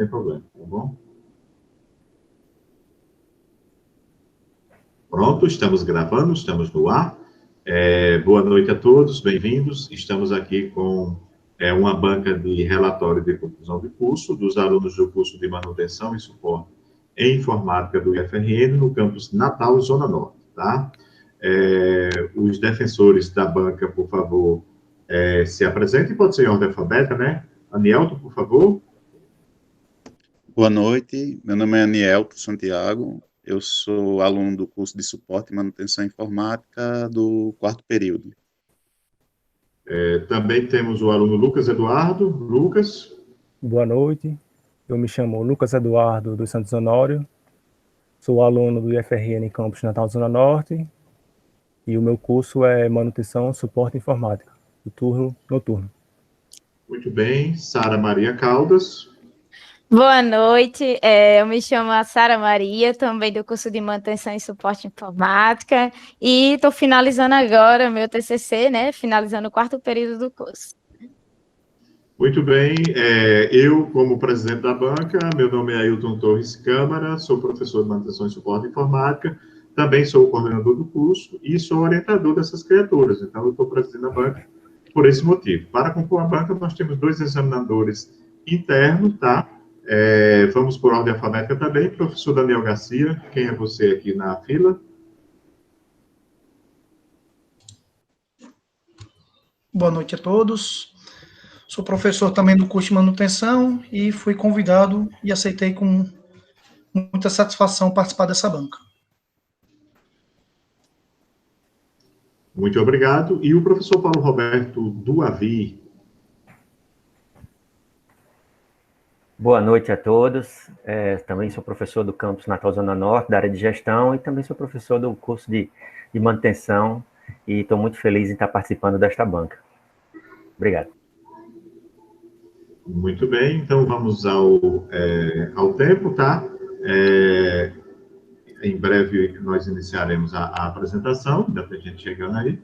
Sem problema, tá bom? Pronto, estamos gravando, estamos no ar. Boa noite a todos, bem-vindos. Estamos aqui com uma banca de relatório de conclusão de curso dos alunos do curso de manutenção e suporte em informática do IFRN no campus Natal, Zona Norte, tá? Os defensores da banca, por favor, se apresentem, pode ser em ordem alfabética, né? Anielto, por favor. Boa noite, meu nome é Anielto Santiago, eu sou aluno do curso de suporte e manutenção informática do 4º período. Também temos o aluno Lucas Eduardo. Lucas. Boa noite, eu me chamo Lucas Eduardo dos Santos Honório, sou aluno do IFRN Campus Natal Zona Norte e o meu curso é Manutenção e Suporte Informática, do turno noturno. Muito bem, Sara Maria Caldas. Boa noite, eu me chamo Sara Maria, também do curso de Manutenção e Suporte Informática, e estou finalizando agora meu TCC, né, finalizando o 4º período do curso. Muito bem, eu, como presidente da banca, meu nome é Ailton Torres Câmara, sou professor de Manutenção e Suporte Informática, também sou o coordenador do curso e sou orientador dessas criaturas, então eu estou presidindo a banca por esse motivo. Para compor a banca, nós temos 2 examinadores internos, tá? Vamos por ordem alfabética também. Professor Daniel Garcia, quem é você aqui na fila? Boa noite a todos. Sou professor também do curso de manutenção e fui convidado e aceitei com muita satisfação participar dessa banca. Muito obrigado. E o professor Paulo Roberto Duavi. Boa noite a todos. Também sou professor do campus Natal Zona Norte, da área de gestão, e também sou professor do curso de manutenção, e estou muito feliz em estar participando desta banca. Obrigado. Muito bem, então vamos ao tempo, tá? Em breve nós iniciaremos a apresentação, ainda tem gente chegando aí.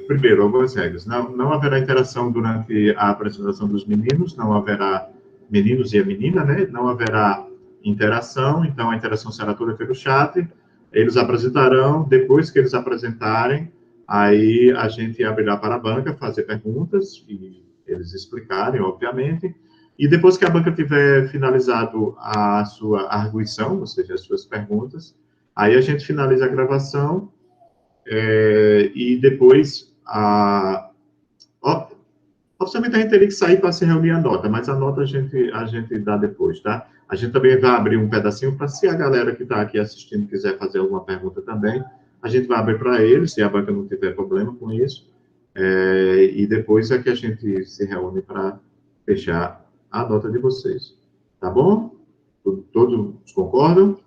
Primeiro, algumas regras. Não haverá interação durante a apresentação dos meninos, não haverá meninos e a menina, né? Não haverá interação, então a interação será toda pelo chat. Eles apresentarão, depois que eles apresentarem, aí a gente abrirá para a banca fazer perguntas e eles explicarem, obviamente. E depois que a banca tiver finalizado a sua arguição, ou seja, as suas perguntas, aí a gente finaliza a gravação e depois oficialmente a gente teria que sair para se reunir a nota, mas a nota a gente dá depois, tá? A gente também vai abrir um pedacinho para se a galera que está aqui assistindo quiser fazer alguma pergunta também, a gente vai abrir para eles, se a banca não tiver problema com isso, e depois é que a gente se reúne para fechar a nota de vocês. Tá bom? Todos concordam?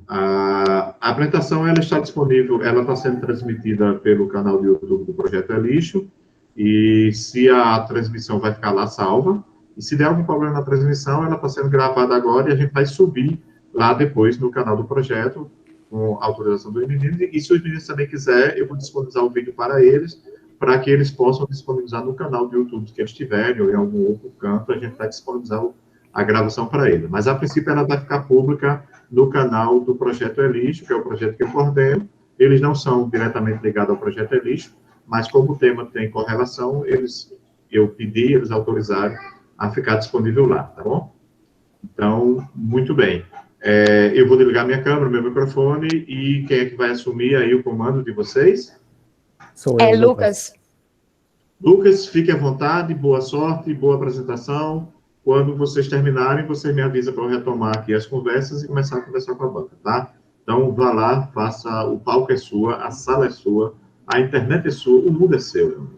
A apresentação ela está disponível, ela está sendo transmitida pelo canal do YouTube do Projeto É Lixo, e se a transmissão vai ficar lá salva, e se der algum problema na transmissão, ela está sendo gravada agora e a gente vai subir lá depois no canal do projeto, com a autorização dos meninos, e se os meninos também quiserem, eu vou disponibilizar o vídeo para eles, para que eles possam disponibilizar no canal do YouTube que eles tiverem, ou em algum outro canto, a gente vai disponibilizar a gravação para eles. Mas, a princípio, ela vai ficar pública no canal do Projeto É Lixo, que é o projeto que eu coordeno. Eles não são diretamente ligados ao Projeto É Lixo, mas como o tema tem correlação, eu pedi, eles autorizaram a ficar disponível lá, tá bom? Então, muito bem. Eu vou desligar minha câmera, meu microfone, e quem é que vai assumir aí o comando de vocês? Sou eu, Lucas. Lucas, fique à vontade, boa sorte, boa apresentação. Quando vocês terminarem, você me avisa para eu retomar aqui as conversas e começar a conversar com a banca, tá? Então, vá lá, faça, o palco é sua, a sala é sua, a internet é sua, o mundo é seu.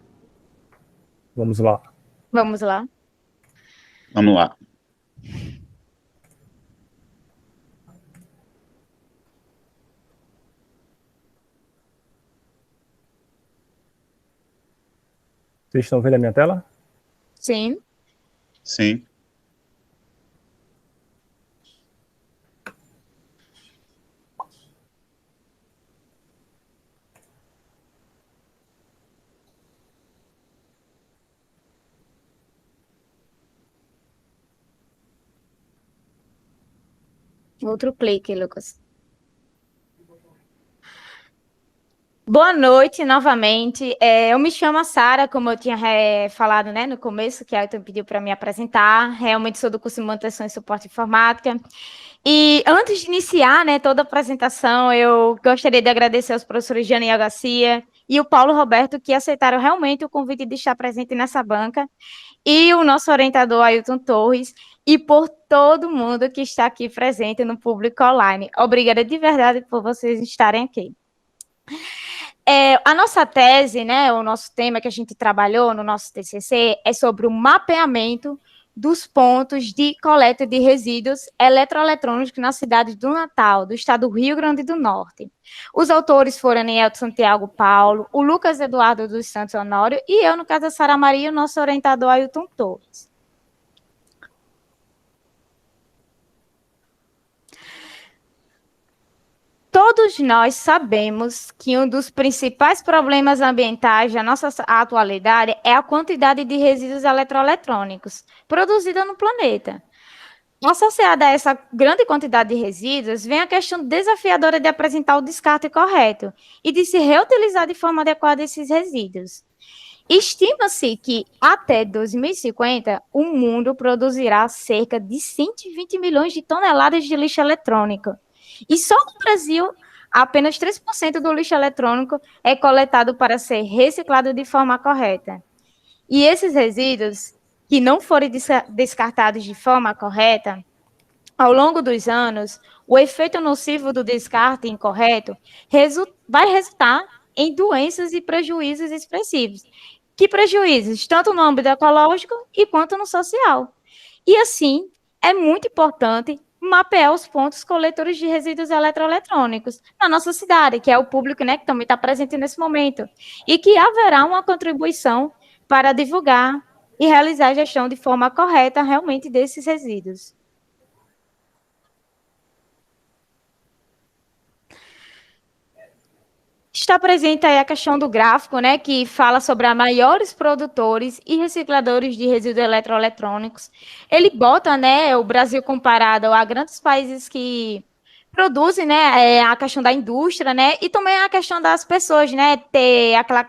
Vamos lá. Vamos lá. Vamos lá. Vocês estão vendo a minha tela? Sim. Sim. Outro clique, Lucas. Boa noite, novamente. Eu me chamo Sara, como eu tinha falado, né, no começo, que a Ailton pediu para me apresentar. Realmente sou do curso de Manutenção e Suporte Informática. E antes de iniciar, né, toda a apresentação, eu gostaria de agradecer aos professores Janiel Garcia e o Paulo Roberto, que aceitaram realmente o convite de estar presente nessa banca, e o nosso orientador Ailton Torres, e por todo mundo que está aqui presente no público online. Obrigada de verdade por vocês estarem aqui. A nossa tese, né, o nosso tema que a gente trabalhou no nosso TCC é sobre o mapeamento dos pontos de coleta de resíduos eletroeletrônicos na cidade do Natal, do estado do Rio Grande do Norte. Os autores foram Anielto Santiago Paulo, o Lucas Eduardo dos Santos Honório e eu, no caso da Sara Maria, o nosso orientador Ailton Torres. Todos nós sabemos que um dos principais problemas ambientais da nossa atualidade é a quantidade de resíduos eletroeletrônicos produzida no planeta. Associada a essa grande quantidade de resíduos, vem a questão desafiadora de apresentar o descarte correto e de se reutilizar de forma adequada esses resíduos. Estima-se que, até 2050, o mundo produzirá cerca de 120 milhões de toneladas de lixo eletrônico. E só no Brasil, apenas 3% do lixo eletrônico é coletado para ser reciclado de forma correta. E esses resíduos, que não forem descartados de forma correta, ao longo dos anos, o efeito nocivo do descarte incorreto vai resultar em doenças e prejuízos expressivos. Que prejuízos? Tanto no âmbito ecológico e quanto no social. E assim, é muito importante mapear os pontos coletores de resíduos eletroeletrônicos na nossa cidade, que é o público, né, que também está presente nesse momento, e que haverá uma contribuição para divulgar e realizar a gestão de forma correta realmente desses resíduos. Está presente aí a questão do gráfico, né, que fala sobre os maiores produtores e recicladores de resíduos eletroeletrônicos. Ele bota, né, o Brasil comparado a grandes países que produzem, né, a questão da indústria, né, e também a questão das pessoas, né, ter aquela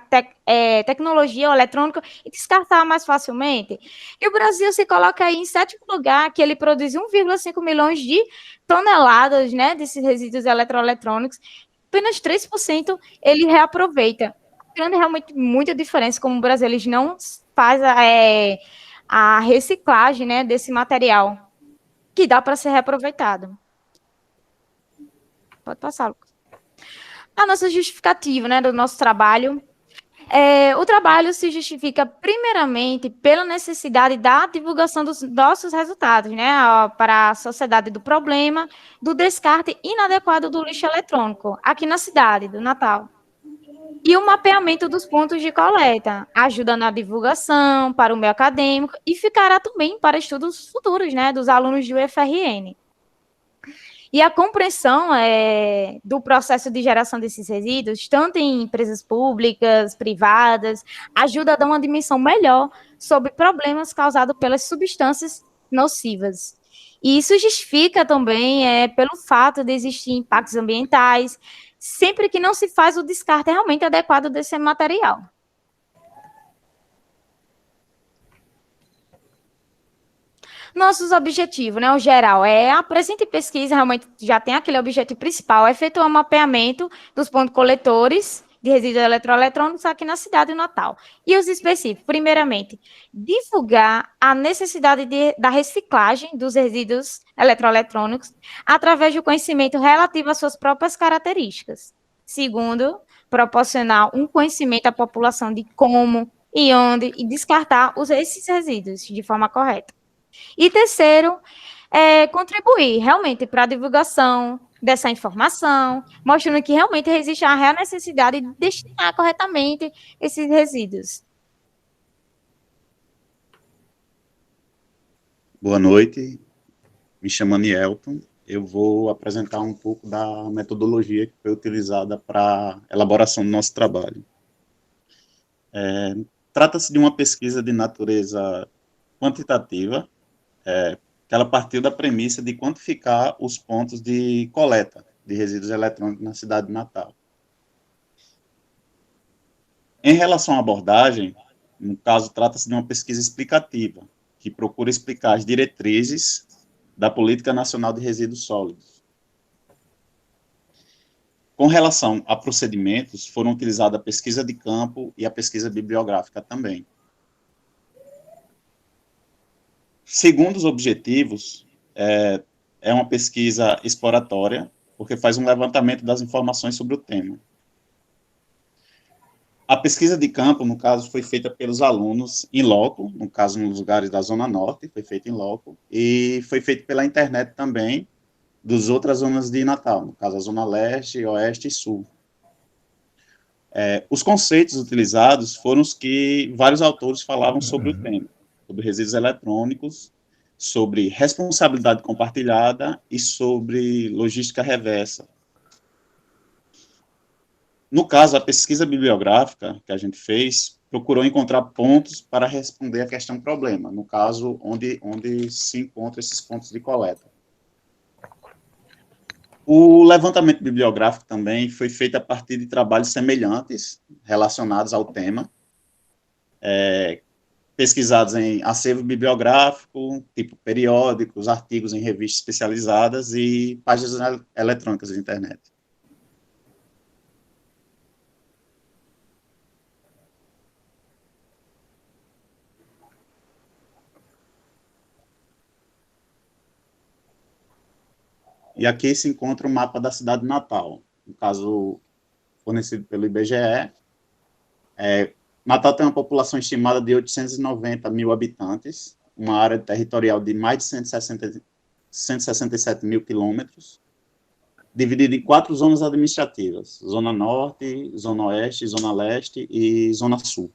tecnologia eletrônica e descartar mais facilmente. E o Brasil se coloca aí em sétimo lugar, que ele produz 1,5 milhões de toneladas, né, desses resíduos eletroeletrônicos. Apenas 3% ele reaproveita. Grande realmente muita diferença, como o Brasil eles não faz a reciclagem, né, desse material, que dá para ser reaproveitado. Pode passar, Lucas. A nossa justificativa, né, do nosso trabalho. O trabalho se justifica primeiramente pela necessidade da divulgação dos nossos resultados, né, para a sociedade do problema do descarte inadequado do lixo eletrônico aqui na cidade do Natal. E o mapeamento dos pontos de coleta, ajuda na divulgação para o meio acadêmico e ficará também para estudos futuros, né, dos alunos do UFRN. E a compreensão do processo de geração desses resíduos, tanto em empresas públicas, privadas, ajuda a dar uma dimensão melhor sobre problemas causados pelas substâncias nocivas. E isso justifica também pelo fato de existir impactos ambientais, sempre que não se faz o descarte realmente adequado desse material. Nossos objetivos, né, o geral, a presente pesquisa realmente já tem aquele objetivo principal, efetuar um mapeamento dos pontos coletores de resíduos eletroeletrônicos aqui na cidade de Natal. E os específicos, primeiramente, divulgar a necessidade da reciclagem dos resíduos eletroeletrônicos através do conhecimento relativo às suas próprias características. Segundo, proporcionar um conhecimento à população de como e onde e descartar esses resíduos de forma correta. E terceiro, contribuir realmente para a divulgação dessa informação, mostrando que realmente existe a real necessidade de destinar corretamente esses resíduos. Boa noite, me chamo Anielton. Eu vou apresentar um pouco da metodologia que foi utilizada para a elaboração do nosso trabalho. Trata-se de uma pesquisa de natureza quantitativa, que ela partiu da premissa de quantificar os pontos de coleta de resíduos eletrônicos na cidade de Natal. Em relação à abordagem, no caso, trata-se de uma pesquisa explicativa, que procura explicar as diretrizes da Política Nacional de Resíduos Sólidos. Com relação a procedimentos, foram utilizadas a pesquisa de campo e a pesquisa bibliográfica também. Segundo os objetivos, é uma pesquisa exploratória, porque faz um levantamento das informações sobre o tema. A pesquisa de campo, no caso, foi feita pelos alunos em loco, no caso, nos lugares da Zona Norte, foi feita em loco, e foi feita pela internet também, das outras zonas de Natal, no caso, a Zona Leste, Oeste e Sul. Os conceitos utilizados foram os que vários autores falavam sobre o tema, sobre resíduos eletrônicos, sobre responsabilidade compartilhada e sobre logística reversa. No caso, a pesquisa bibliográfica que a gente fez procurou encontrar pontos para responder à questão problema, no caso, onde se encontram esses pontos de coleta. O levantamento bibliográfico também foi feito a partir de trabalhos semelhantes relacionados ao tema, pesquisados em acervo bibliográfico, tipo periódicos, artigos em revistas especializadas e páginas eletrônicas de internet. E aqui se encontra o mapa da cidade de Natal, no caso fornecido pelo IBGE. Natal tem uma população estimada de 890 mil habitantes, uma área territorial de mais de 167 mil quilômetros, dividida em 4 zonas administrativas: Zona Norte, Zona Oeste, Zona Leste e Zona Sul.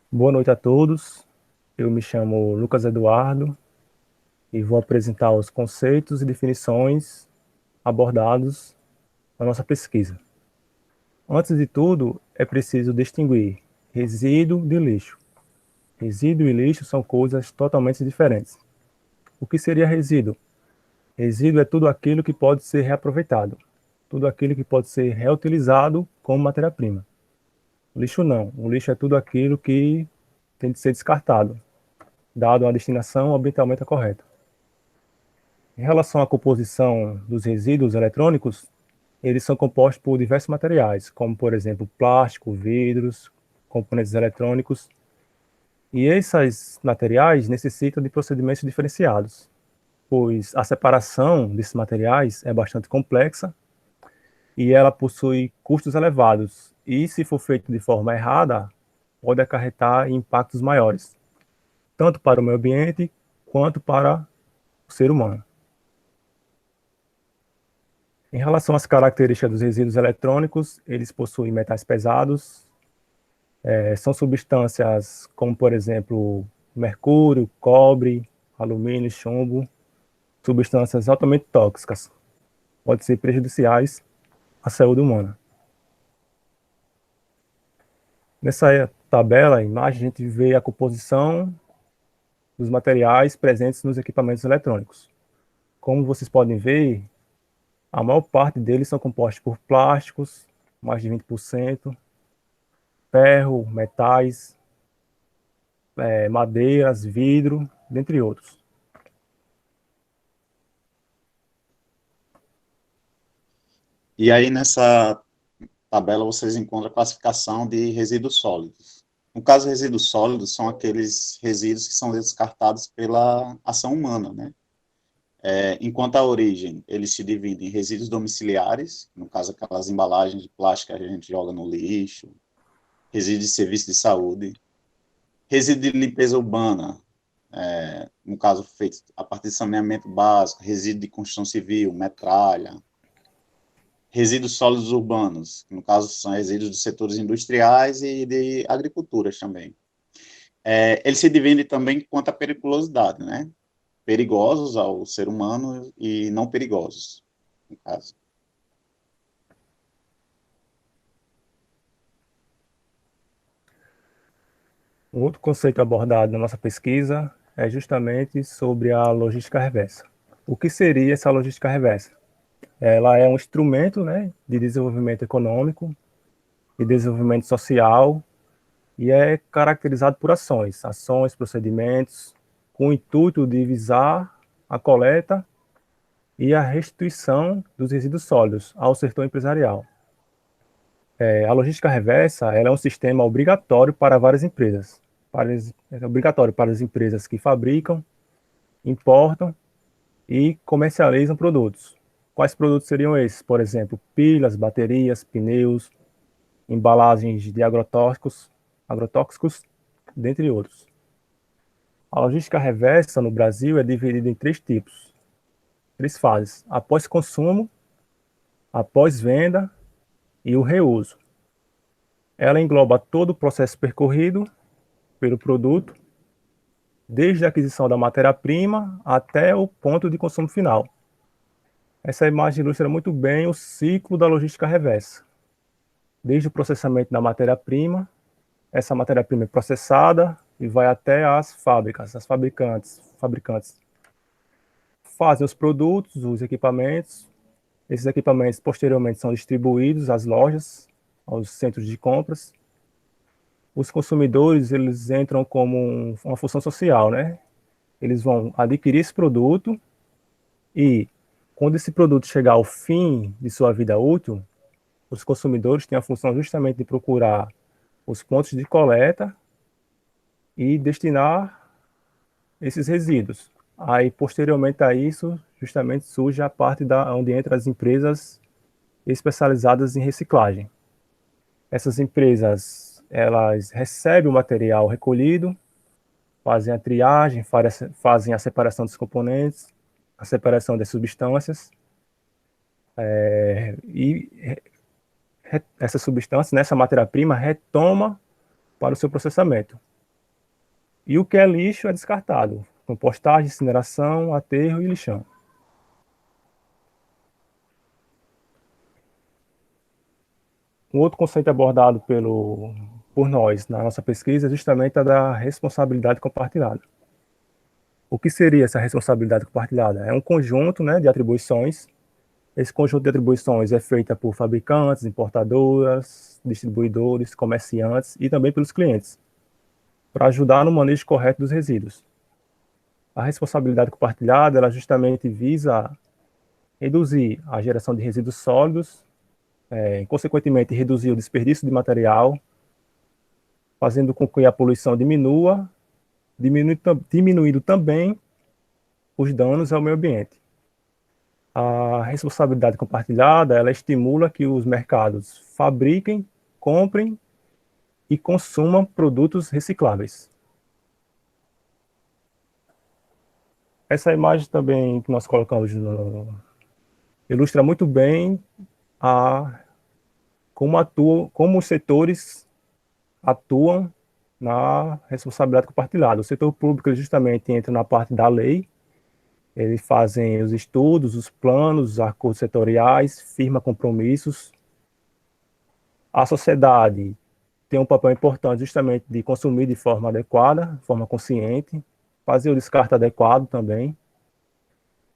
Boa noite a todos. Eu me chamo Lucas Eduardo e vou apresentar os conceitos e definições abordados na nossa pesquisa. Antes de tudo, é preciso distinguir resíduo de lixo. Resíduo e lixo são coisas totalmente diferentes. O que seria resíduo? Resíduo é tudo aquilo que pode ser reaproveitado, tudo aquilo que pode ser reutilizado como matéria-prima. Lixo não. O lixo é tudo aquilo que tem de ser descartado, dado a destinação ambientalmente correta. Em relação à composição dos resíduos eletrônicos, eles são compostos por diversos materiais, como, por exemplo, plástico, vidros, componentes eletrônicos. E esses materiais necessitam de procedimentos diferenciados, pois a separação desses materiais é bastante complexa e ela possui custos elevados. E, se for feito de forma errada, pode acarretar em impactos maiores, tanto para o meio ambiente quanto para o ser humano. Em relação às características dos resíduos eletrônicos, eles possuem metais pesados, são substâncias como, por exemplo, mercúrio, cobre, alumínio, chumbo, substâncias altamente tóxicas, podem ser prejudiciais à saúde humana. Nessa tabela, imagem, a gente vê a composição dos materiais presentes nos equipamentos eletrônicos. Como vocês podem ver, a maior parte deles são compostos por plásticos, mais de 20%, ferro, metais, madeiras, vidro, dentre outros. E aí, nessa tabela, vocês encontram a classificação de resíduos sólidos. No caso, resíduos sólidos são aqueles resíduos que são descartados pela ação humana, né? Enquanto a origem, eles se dividem em resíduos domiciliares, no caso, aquelas embalagens de plástico que a gente joga no lixo, resíduos de serviço de saúde, resíduo de limpeza urbana, no caso, feito a partir de saneamento básico, resíduo de construção civil, metralha, resíduos sólidos urbanos, que no caso são resíduos dos setores industriais e de agriculturas também. Eles se dividem também quanto à periculosidade, né? Perigosos ao ser humano e não perigosos, no caso. Um outro conceito abordado na nossa pesquisa é justamente sobre a logística reversa. O que seria essa logística reversa? Ela é um instrumento, né, de desenvolvimento econômico e desenvolvimento social e é caracterizado por ações, procedimentos, com o intuito de visar a coleta e a restituição dos resíduos sólidos ao setor empresarial. A logística reversa ela é um sistema obrigatório para várias empresas. É obrigatório para as empresas que fabricam, importam e comercializam produtos. Quais produtos seriam esses? Por exemplo, pilhas, baterias, pneus, embalagens de agrotóxicos, dentre outros. A logística reversa no Brasil é dividida em três tipos, três fases: após consumo, após venda e o reuso. Ela engloba todo o processo percorrido pelo produto, desde a aquisição da matéria-prima até o ponto de consumo final. Essa imagem ilustra muito bem o ciclo da logística reversa. Desde o processamento da matéria-prima, essa matéria-prima é processada e vai até as fábricas. As fabricantes fazem os produtos, os equipamentos. Esses equipamentos posteriormente são distribuídos às lojas, aos centros de compras. Os consumidores, eles entram como uma função social, né? Eles vão adquirir esse produto e, quando esse produto chegar ao fim de sua vida útil, os consumidores têm a função justamente de procurar os pontos de coleta e destinar esses resíduos. Aí, posteriormente a isso, justamente surge a parte onde entram as empresas especializadas em reciclagem. Essas empresas, elas recebem o material recolhido, fazem a triagem, fazem a separação dos componentes, a separação das substâncias, e essa substância, nessa matéria-prima, retoma para o seu processamento. E o que é lixo é descartado, compostagem, incineração, aterro e lixão. Um outro conceito abordado por nós na nossa pesquisa é justamente a da responsabilidade compartilhada. O que seria essa responsabilidade compartilhada? É um conjunto, né, de atribuições. Esse conjunto de atribuições é feita por fabricantes, importadoras, distribuidores, comerciantes e também pelos clientes, para ajudar no manejo correto dos resíduos. A responsabilidade compartilhada, ela justamente visa reduzir a geração de resíduos sólidos, consequentemente reduzir o desperdício de material, fazendo com que a poluição diminua, diminuindo também os danos ao meio ambiente. A responsabilidade compartilhada, ela estimula que os mercados fabriquem, comprem e consumam produtos recicláveis. Essa imagem também que nós colocamos ilustra muito bem como os setores atuam na responsabilidade compartilhada. O setor público ele justamente entra na parte da lei, eles fazem os estudos, os planos, os acordos setoriais, firma compromissos. A sociedade tem um papel importante justamente de consumir de forma adequada, de forma consciente, fazer o descarte adequado também.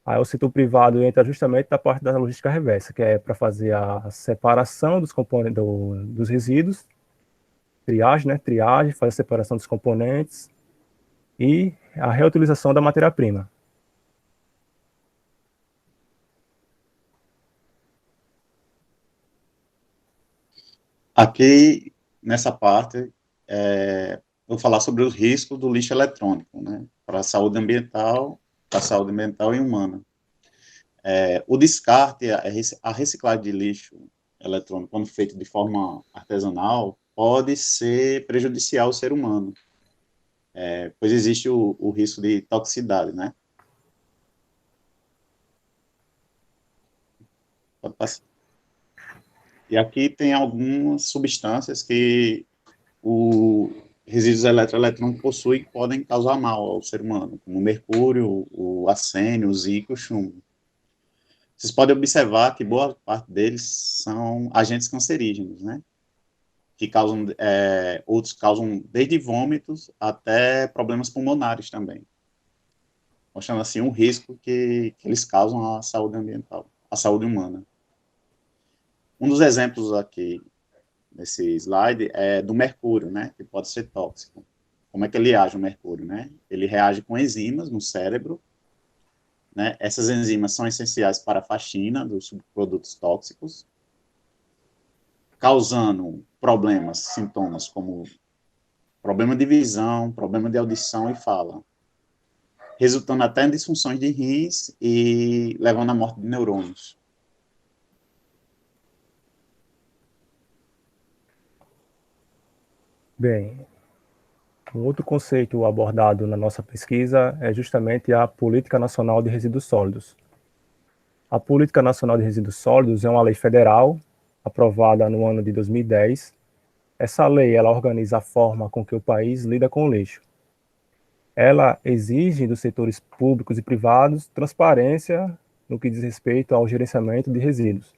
Aí o setor privado entra justamente na parte da logística reversa, que é para fazer a separação dos componentes dos resíduos, triagem, né? Triagem, fazer a separação dos componentes e a reutilização da matéria-prima. Aqui, nessa parte, vou falar sobre os riscos do lixo eletrônico, né, para a saúde ambiental e humana. O descarte, a reciclagem de lixo eletrônico, quando feito de forma artesanal, pode ser prejudicial ao ser humano, pois existe o risco de toxicidade, né? Pode passar. E aqui tem algumas substâncias que o resíduos eletroeletrônicos possuem que podem causar mal ao ser humano, como o mercúrio, o arsênio, o zinco e o chumbo. Vocês podem observar que boa parte deles são agentes cancerígenos, né? que causam, outros causam desde vômitos até problemas pulmonares também, mostrando assim um risco que eles causam à saúde ambiental, à saúde humana. Um dos exemplos aqui nesse slide é do mercúrio, né, que pode ser tóxico. Como é que ele age, o mercúrio, né? Ele reage com enzimas no cérebro, né? Essas enzimas são essenciais para a faxina dos subprodutos tóxicos, causando problemas, sintomas como problema de visão, problema de audição e fala, resultando até em disfunções de rins e levando à morte de neurônios. Bem, um outro conceito abordado na nossa pesquisa é justamente a Política Nacional de Resíduos Sólidos. A Política Nacional de Resíduos Sólidos é uma lei federal aprovada no ano de 2010. Essa lei ela organiza a forma com que o país lida com o lixo. Ela exige dos setores públicos e privados transparência no que diz respeito ao gerenciamento de resíduos.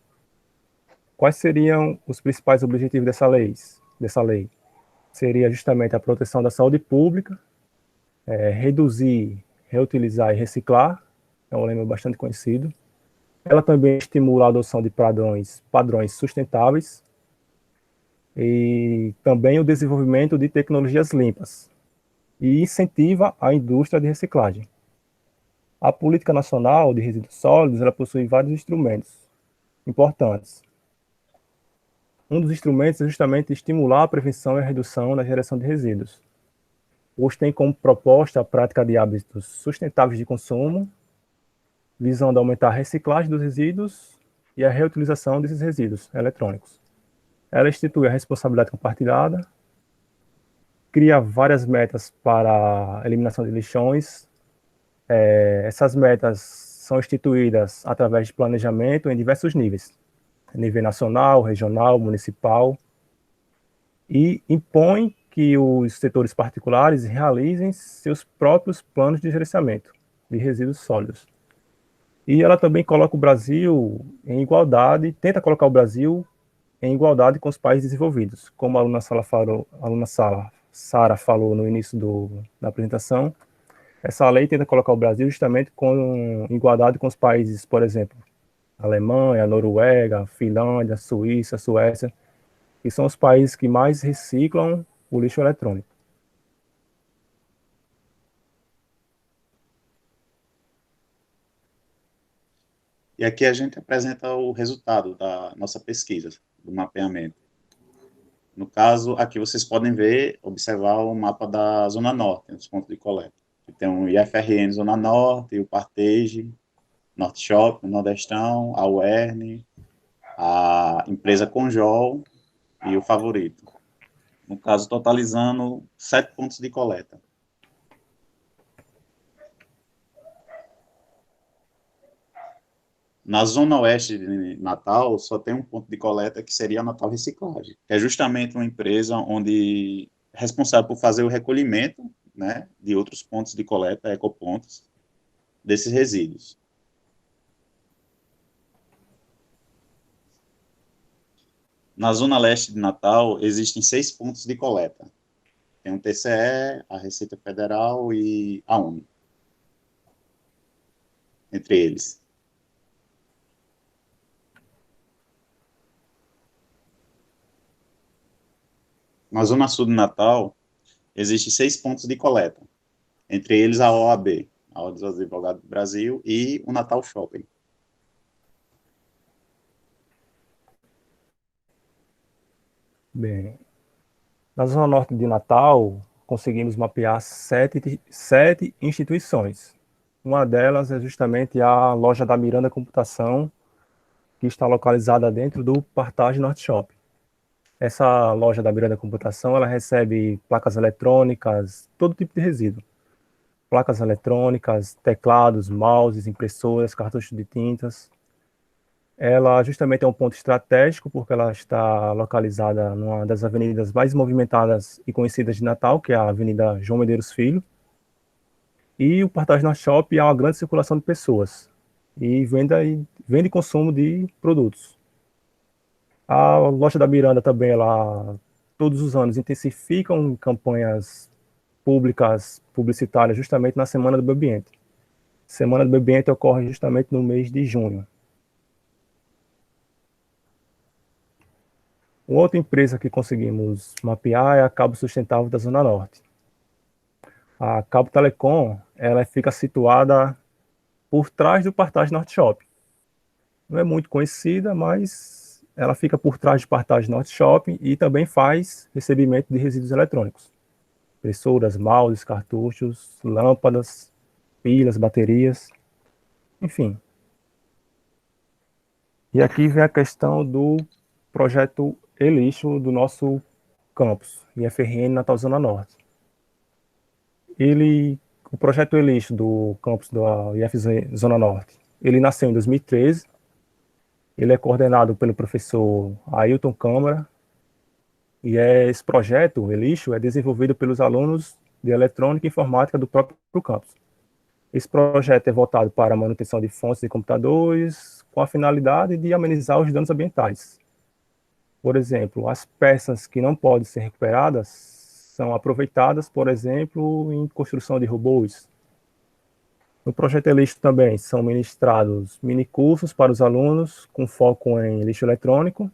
Quais seriam os principais objetivos dessa lei? Seria justamente a proteção da saúde pública, reduzir, reutilizar e reciclar, é um lema bastante conhecido. Ela também estimula a adoção de padrões sustentáveis e também o desenvolvimento de tecnologias limpas e incentiva a indústria de reciclagem. A Política Nacional de Resíduos Sólidos ela possui vários instrumentos importantes. Um dos instrumentos é justamente estimular a prevenção e a redução da geração de resíduos. Hoje tem como proposta a prática de hábitos sustentáveis de consumo, visando aumentar a reciclagem dos resíduos e a reutilização desses resíduos eletrônicos. Ela institui a responsabilidade compartilhada, cria várias metas para a eliminação de lixões. Essas metas são instituídas através de planejamento em diversos níveis, nível nacional, regional, municipal, e impõe que os setores particulares realizem seus próprios planos de gerenciamento de resíduos sólidos. E ela também coloca o Brasil em igualdade, tenta colocar o Brasil em igualdade com os países desenvolvidos. Como a aluna Sara falou no início da apresentação, essa lei tenta colocar o Brasil justamente em igualdade com os países, por exemplo, Alemanha, Noruega, Finlândia, Suíça, Suécia, que são os países que mais reciclam o lixo eletrônico. E aqui a gente apresenta o resultado da nossa pesquisa, do mapeamento. No caso, aqui vocês podem ver, observar o mapa da Zona Norte, os pontos de coleta. Tem o IFRN Zona Norte, o Partage, Norte Shopping, Nordestão, a UERN, a empresa Conjol e o Favorito. No caso, totalizando 7 pontos de coleta. Na Zona Oeste de Natal, só tem um ponto de coleta que seria a Natal Reciclagem, que é justamente uma empresa onde é responsável por fazer o recolhimento, né, de outros pontos de coleta, ecopontos, desses resíduos. Na Zona Leste de Natal, existem 6 pontos de coleta. Tem o TCE, a Receita Federal e a UNE, entre eles. Na Zona Sul de Natal, existem 6 pontos de coleta, entre eles a OAB, a Ordem dos Advogados do Brasil, e o Natal Shopping. Bem, na Zona Norte de Natal, conseguimos mapear sete instituições. Uma delas é justamente a loja da Miranda Computação, que está localizada dentro do Partage Norte Shopping. Essa loja da Miranda Computação, ela recebe placas eletrônicas, todo tipo de resíduo. Placas eletrônicas, teclados, mouses, impressoras, cartuchos de tintas. Ela justamente é um ponto estratégico, porque ela está localizada numa das avenidas mais movimentadas e conhecidas de Natal, que é a Avenida João Medeiros Filho. E o Partage Norte Shopping é uma grande circulação de pessoas e venda e consumo de produtos. A loja da Miranda também ela todos os anos intensificam campanhas públicas, publicitárias, justamente na Semana do Meio Ambiente. Semana do Meio Ambiente ocorre justamente no mês de junho. Uma outra empresa que conseguimos mapear é a Cabo Sustentável da Zona Norte. A Cabo Telecom, ela fica situada por trás do Partage Norte Shopping. Não é muito conhecida, mas ela fica por trás do Partage Norte Shopping e também faz recebimento de resíduos eletrônicos. Impressoras, moldes, cartuchos, lâmpadas, pilhas, baterias, enfim. E aqui vem a questão do projeto E-Lixo do nosso campus, IFRN Natal Zona Norte. O projeto E-Lixo do campus da IF Zona Norte, ele nasceu em 2013, ele é coordenado pelo professor Ailton Câmara, e esse projeto E-Lixo é desenvolvido pelos alunos de Eletrônica e Informática do próprio campus. Esse projeto é voltado para a manutenção de fontes de computadores, com a finalidade de amenizar os danos ambientais. Por exemplo, as peças que não podem ser recuperadas são aproveitadas, por exemplo, em construção de robôs. No projeto E-Lixo também são ministrados minicursos para os alunos, com foco em lixo eletrônico,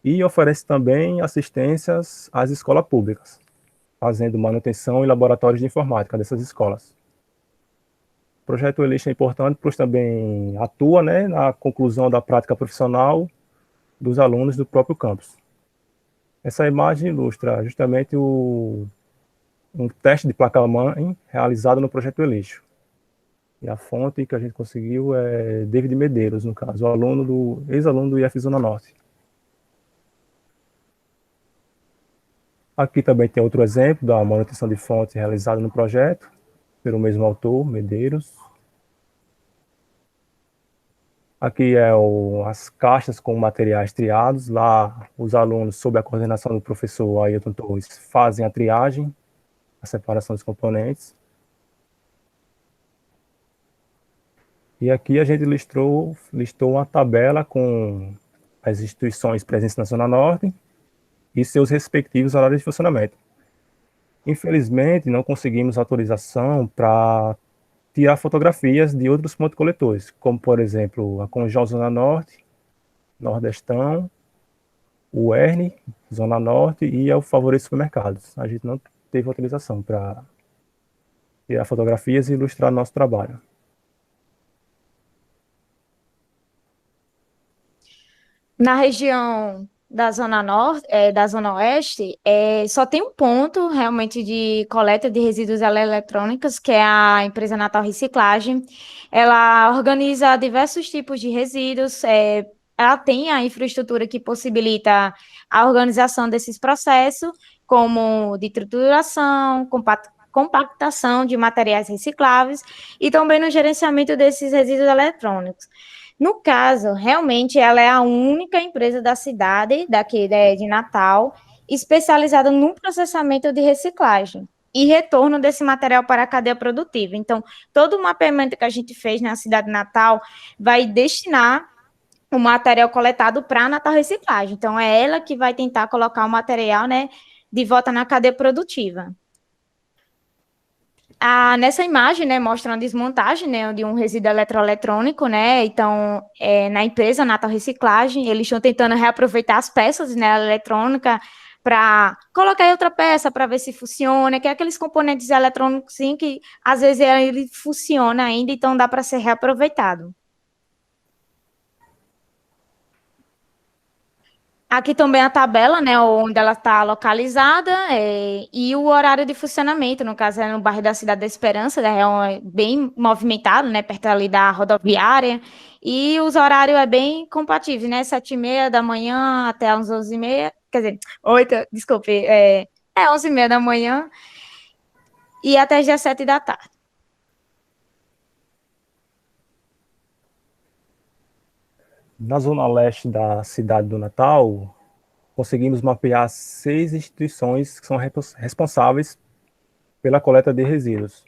e oferece também assistências às escolas públicas, fazendo manutenção em laboratórios de informática dessas escolas. O projeto E-Lixo é importante, pois também atua, né, na conclusão da prática profissional dos alunos do próprio campus. Essa imagem ilustra justamente um teste de placa-mãe realizado no projeto E-Lixo. E a fonte que a gente conseguiu é David Medeiros, no caso, ex-aluno do IF Zona Norte. Aqui também tem outro exemplo da manutenção de fontes realizada no projeto, pelo mesmo autor, Medeiros. Aqui as caixas com materiais triados. Lá, os alunos, sob a coordenação do professor Ailton Torres, fazem a triagem, a separação dos componentes. E aqui a gente listou uma tabela com as instituições presentes na Zona Norte e seus respectivos horários de funcionamento. Infelizmente, não conseguimos autorização para tirar fotografias de outros pontos coletores, como, por exemplo, a Conjal Zona Norte, Nordestão, o ERN, Zona Norte e o Favorito Supermercados. A gente não teve autorização para tirar fotografias e ilustrar nosso trabalho. Na região da Zona Norte, da Zona Oeste, só tem um ponto realmente de coleta de resíduos eletrônicos, que é a empresa Natal Reciclagem. Ela organiza diversos tipos de resíduos, ela tem a infraestrutura que possibilita a organização desses processos, como de trituração, compactação de materiais recicláveis e também no gerenciamento desses resíduos eletrônicos. No caso, realmente, ela é a única empresa da cidade, daqui de Natal, especializada no processamento de reciclagem e retorno desse material para a cadeia produtiva. Então, todo o mapeamento que a gente fez na cidade de Natal vai destinar o material coletado para a Natal Reciclagem. Então, é ela que vai tentar colocar o material, né, de volta na cadeia produtiva. Nessa imagem, né, mostra uma desmontagem, né, de um resíduo eletroeletrônico, né, então, na empresa Natal Reciclagem, eles estão tentando reaproveitar as peças, né, eletrônica para colocar em outra peça para ver se funciona, que é aqueles componentes eletrônicos, sim, que às vezes ele funciona ainda, então dá para ser reaproveitado. Aqui também a tabela, né, onde ela está localizada, e o horário de funcionamento, no caso é no bairro da Cidade da Esperança, né, é bem movimentado, né, perto ali da rodoviária, e os horários é bem compatíveis, né, 7h30 da manhã até às 11h30, quer dizer, 8, desculpe, 11h30 da manhã e até às 17 da tarde. Na zona leste da cidade do Natal, conseguimos mapear 6 instituições que são responsáveis pela coleta de resíduos.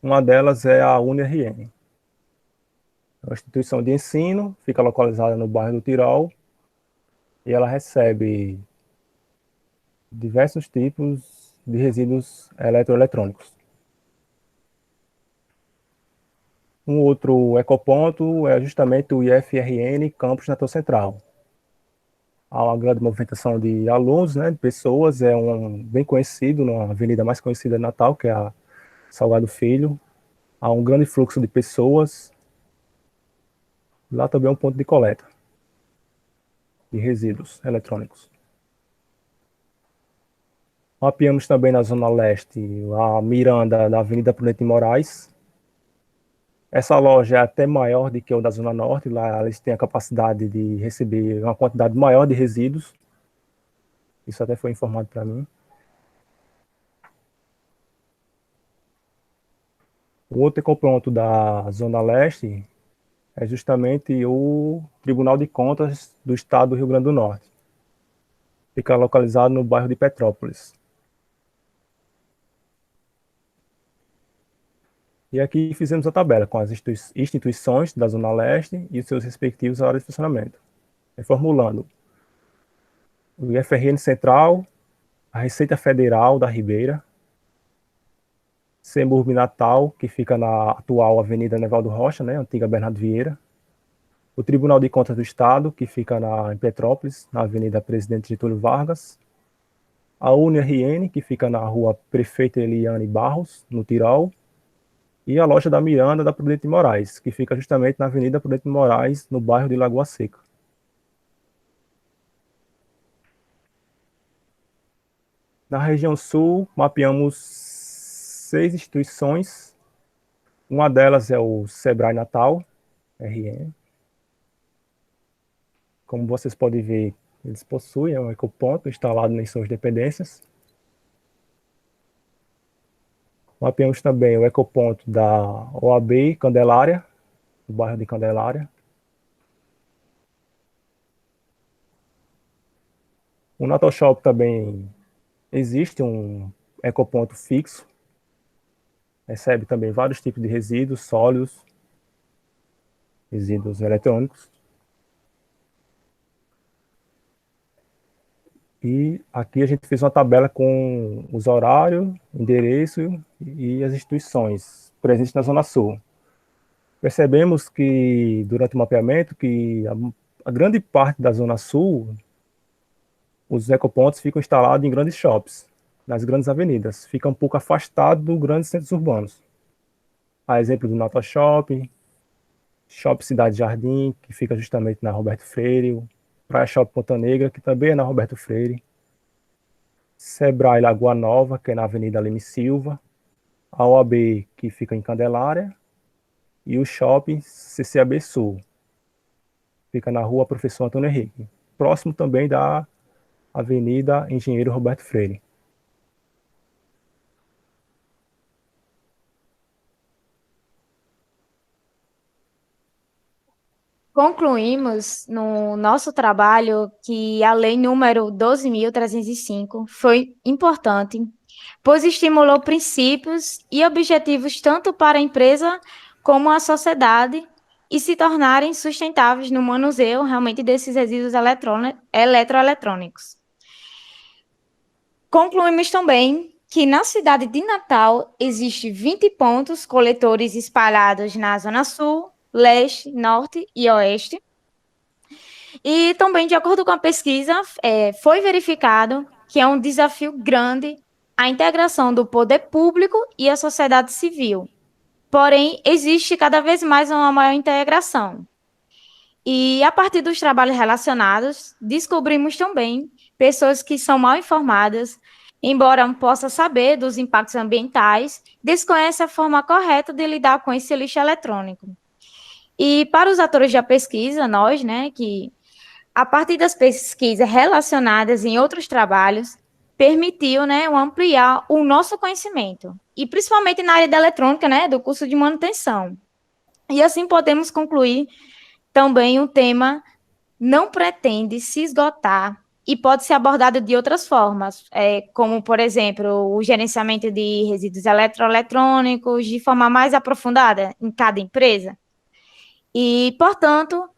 Uma delas é a UniRN. É uma instituição de ensino, fica localizada no bairro do Tirol, e ela recebe diversos tipos de resíduos eletroeletrônicos. Um outro ecoponto é justamente o IFRN Campus Natal Central. Há uma grande movimentação de alunos, né, de pessoas, é bem conhecido, na avenida mais conhecida de Natal, que é a Salgado Filho. Há um grande fluxo de pessoas. Lá também é um ponto de coleta de resíduos eletrônicos. Mapeamos também na Zona Leste a Miranda da Avenida Prudente de Moraes. Essa loja é até maior do que o da Zona Norte, lá eles têm a capacidade de receber uma quantidade maior de resíduos. Isso até foi informado para mim. O outro ecoponto da Zona Leste é justamente o Tribunal de Contas do Estado do Rio Grande do Norte. Fica localizado no bairro de Petrópolis. E aqui fizemos a tabela com as instituições da Zona Leste e os seus respectivos horários de funcionamento, reformulando o IFRN Central, a Receita Federal da Ribeira, CEMURB Natal, que fica na atual Avenida Nevaldo Rocha, né, antiga Bernardo Vieira, o Tribunal de Contas do Estado, que fica em Petrópolis, na Avenida Presidente Getúlio Vargas, a UniRN, que fica na Rua Prefeita Eliane Barros, no Tirol, e a loja da Miranda da Prudente de Moraes, que fica justamente na Avenida Prudente de Moraes, no bairro de Lagoa Seca. Na região sul, mapeamos 6 instituições. Uma delas é o Sebrae Natal, RN. Como vocês podem ver, eles possuem um ecoponto instalado em suas dependências. Mapeamos também o ecoponto da OAB Candelária, no bairro de Candelária. O Natal Shop também existe um ecoponto fixo. Recebe também vários tipos de resíduos sólidos, resíduos eletrônicos. E aqui a gente fez uma tabela com os horários, endereço e as instituições presentes na Zona Sul. Percebemos que, durante o mapeamento, que a grande parte da Zona Sul, os ecopontos ficam instalados em grandes shops, nas grandes avenidas. Fica um pouco afastado dos grandes centros urbanos. A exemplo do Natal Shopping, Shopping Cidade Jardim, que fica justamente na Roberto Freire, Praia Shopping Ponta Negra, que também é na Roberto Freire, Sebrae Lagoa Nova, que é na Avenida Leme Silva, a OAB, que fica em Candelária, e o Shopping CCAB Sul, fica na Rua Professor Antônio Henrique, próximo também da Avenida Engenheiro Roberto Freire. Concluímos no nosso trabalho que a lei número 12.305 foi importante, pois estimulou princípios e objetivos tanto para a empresa como a sociedade e se tornarem sustentáveis no manuseio realmente desses resíduos eletroeletrônicos. Concluímos também que na cidade de Natal existem 20 pontos coletores espalhados na Zona Sul, Leste, Norte e Oeste. E também, de acordo com a pesquisa, foi verificado que é um desafio grande a integração do poder público e a sociedade civil. Porém, existe cada vez mais uma maior integração. E, a partir dos trabalhos relacionados, descobrimos também pessoas que são mal informadas, embora possam saber dos impactos ambientais, desconhecem a forma correta de lidar com esse lixo eletrônico. E para os atores da pesquisa, nós, né, que a partir das pesquisas relacionadas em outros trabalhos, permitiu, né, ampliar o nosso conhecimento, e principalmente na área da eletrônica, né, do curso de manutenção. E assim podemos concluir também o tema não pretende se esgotar e pode ser abordado de outras formas, como, por exemplo, o gerenciamento de resíduos eletroeletrônicos de forma mais aprofundada em cada empresa. E, portanto,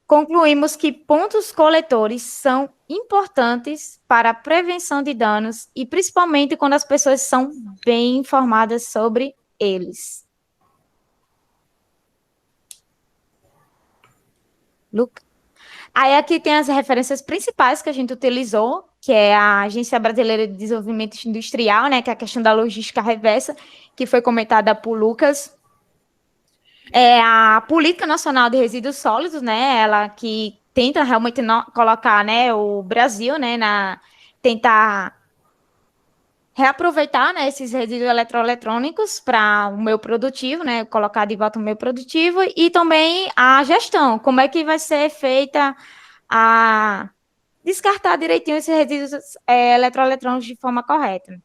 concluímos que pontos coletores são importantes para a prevenção de danos e principalmente quando as pessoas são bem informadas sobre eles. Lucas? Aí aqui tem as referências principais que a gente utilizou, que é a Agência Brasileira de Desenvolvimento Industrial, né, que é a questão da logística reversa, que foi comentada por Lucas. É a Política Nacional de Resíduos Sólidos, né, ela que tenta realmente colocar, né, o Brasil, né, tentar reaproveitar, né, esses resíduos eletroeletrônicos para o meio produtivo, né, colocar de volta o meio produtivo, e também a gestão, como é que vai ser feita a descartar direitinho esses resíduos eletroeletrônicos de forma correta.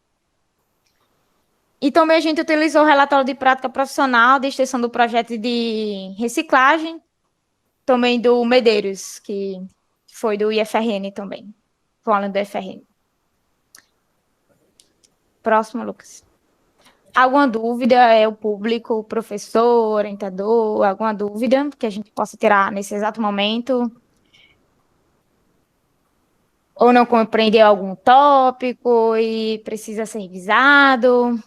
E também a gente utilizou o relatório de prática profissional de extensão do projeto de reciclagem, também do Medeiros, que foi do IFRN também, falando do IFRN. Próximo, Lucas. Alguma dúvida, o público, o professor, orientador, alguma dúvida que a gente possa tirar nesse exato momento? Ou não compreendeu algum tópico e precisa ser revisado?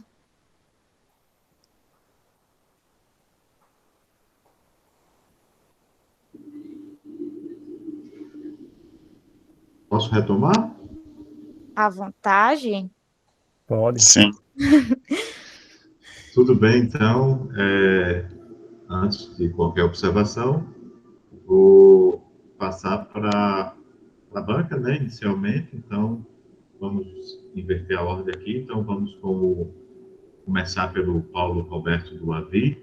Posso retomar? À vontade. Pode. Sim. Tudo bem, então, antes de qualquer observação, vou passar para a banca, né, inicialmente, então vamos inverter a ordem aqui, então vamos começar pelo Paulo Roberto do AVI.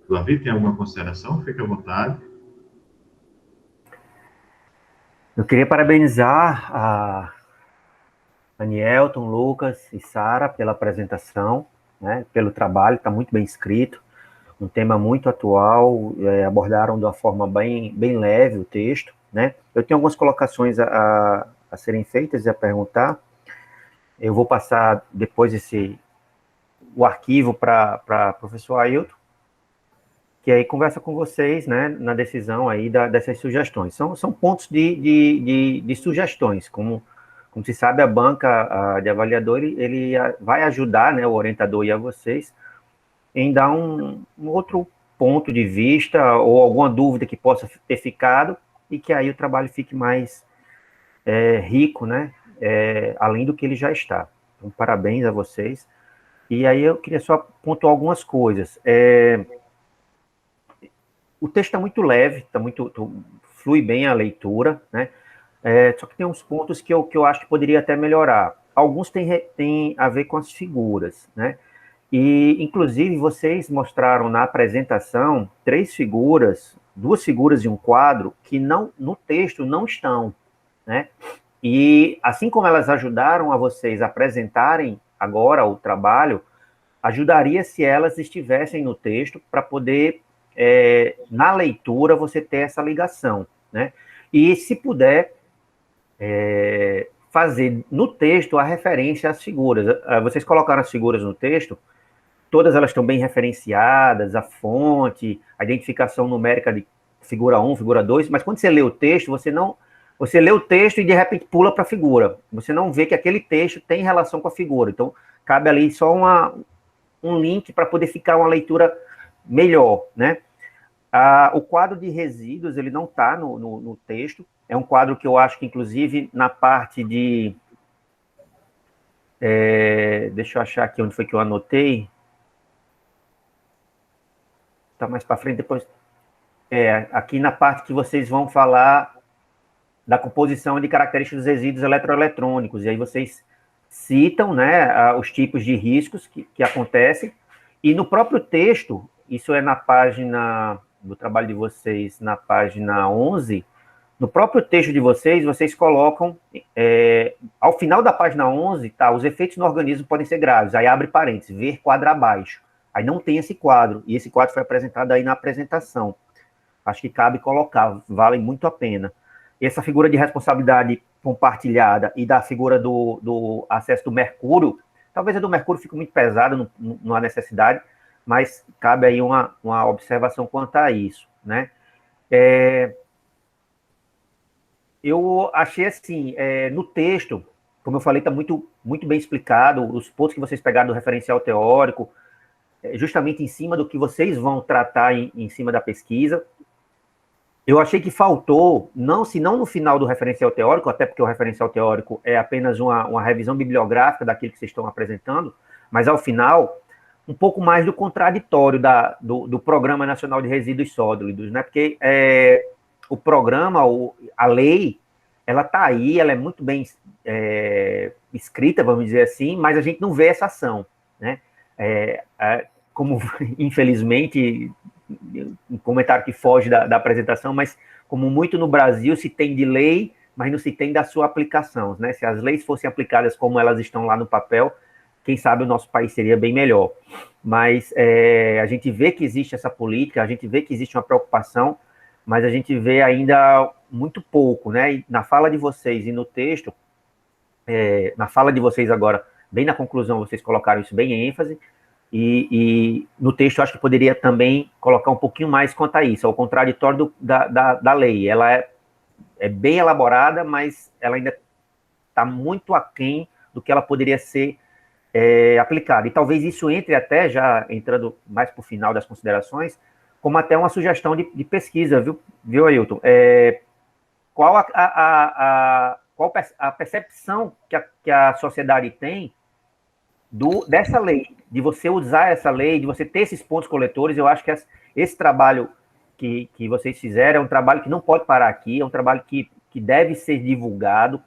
Do AVI, tem alguma consideração? Fique à vontade. Eu queria parabenizar a Anielton, Lucas e Sara pela apresentação, né, pelo trabalho, está muito bem escrito, um tema muito atual, abordaram de uma forma bem leve o texto, né. Eu tenho algumas colocações a serem feitas e a perguntar. Eu vou passar depois o arquivo para o professor Ailton, que aí conversa com vocês, né, na decisão aí dessas sugestões. São pontos de sugestões, como se sabe, a banca de avaliador, ele vai ajudar, né, o orientador e a vocês, em dar um outro ponto de vista ou alguma dúvida que possa ter ficado e que aí o trabalho fique mais rico, né, além do que ele já está. Então, parabéns a vocês. E aí eu queria só pontuar algumas coisas. O texto está muito leve, flui bem a leitura, né? Só que tem uns pontos que eu acho que poderia até melhorar. Alguns têm a ver com as figuras, né? E, inclusive, vocês mostraram na apresentação 3 figuras, 2 figuras e um quadro, que no texto não estão, né? E, assim como elas ajudaram a vocês a apresentarem agora o trabalho, ajudaria se elas estivessem no texto para poder, na leitura, você ter essa ligação, né? E, se puder, fazer no texto a referência às figuras. Vocês colocaram as figuras no texto, todas elas estão bem referenciadas, a fonte, a identificação numérica de figura 1, figura 2, mas quando você lê o texto, você lê o texto e de repente pula para a figura. Você não vê que aquele texto tem relação com a figura. Então, cabe ali só um link para poder ficar uma leitura melhor, né? O quadro de resíduos, ele não está no texto. É um quadro que eu acho que, inclusive, na parte de... deixa eu achar aqui onde foi que eu anotei. Está mais para frente, depois... aqui na parte que vocês vão falar da composição de características dos resíduos eletroeletrônicos. E aí vocês citam, né, os tipos de riscos que acontecem. E no próprio texto, isso é na página do trabalho de vocês, na página 11... No próprio texto de vocês colocam, ao final da página 11, tá, os efeitos no organismo podem ser graves, aí abre parênteses, ver quadro abaixo. Aí não tem esse quadro, e esse quadro foi apresentado aí na apresentação. Acho que cabe colocar, vale muito a pena. Essa figura de responsabilidade compartilhada e da figura do acesso do mercúrio, talvez a do mercúrio fique muito pesada, não há necessidade, mas cabe aí uma observação quanto a isso, né? eu achei assim, no texto, como eu falei, está muito, muito bem explicado, os pontos que vocês pegaram do referencial teórico, justamente em cima do que vocês vão tratar em cima da pesquisa. Eu achei que faltou, se não no final do referencial teórico, até porque o referencial teórico é apenas uma revisão bibliográfica daquilo que vocês estão apresentando, mas ao final, um pouco mais do contraditório do Programa Nacional de Resíduos Sólidos, né? Porque o programa, a lei, ela está aí, ela é muito bem escrita, vamos dizer assim, mas a gente não vê essa ação, né? Como, infelizmente, um comentário que foge da apresentação, mas como muito no Brasil se tem de lei, mas não se tem da sua aplicação, né? Se as leis fossem aplicadas como elas estão lá no papel, quem sabe o nosso país seria bem melhor. Mas a gente vê que existe essa política, a gente vê que existe uma preocupação, mas a gente vê ainda muito pouco, né? E na fala de vocês e no texto, na fala de vocês agora, bem na conclusão, vocês colocaram isso bem em ênfase, e no texto eu acho que poderia também colocar um pouquinho mais quanto a isso, ao contraditório da lei. Ela é bem elaborada, mas ela ainda está muito aquém do que ela poderia ser aplicada. E talvez isso entre até, já entrando mais para o final das considerações, como até uma sugestão de pesquisa, viu, Ailton? Qual a percepção que a sociedade tem dessa lei, de você usar essa lei, de você ter esses pontos coletores? Eu acho que esse trabalho que vocês fizeram é um trabalho que não pode parar aqui, é um trabalho que deve ser divulgado,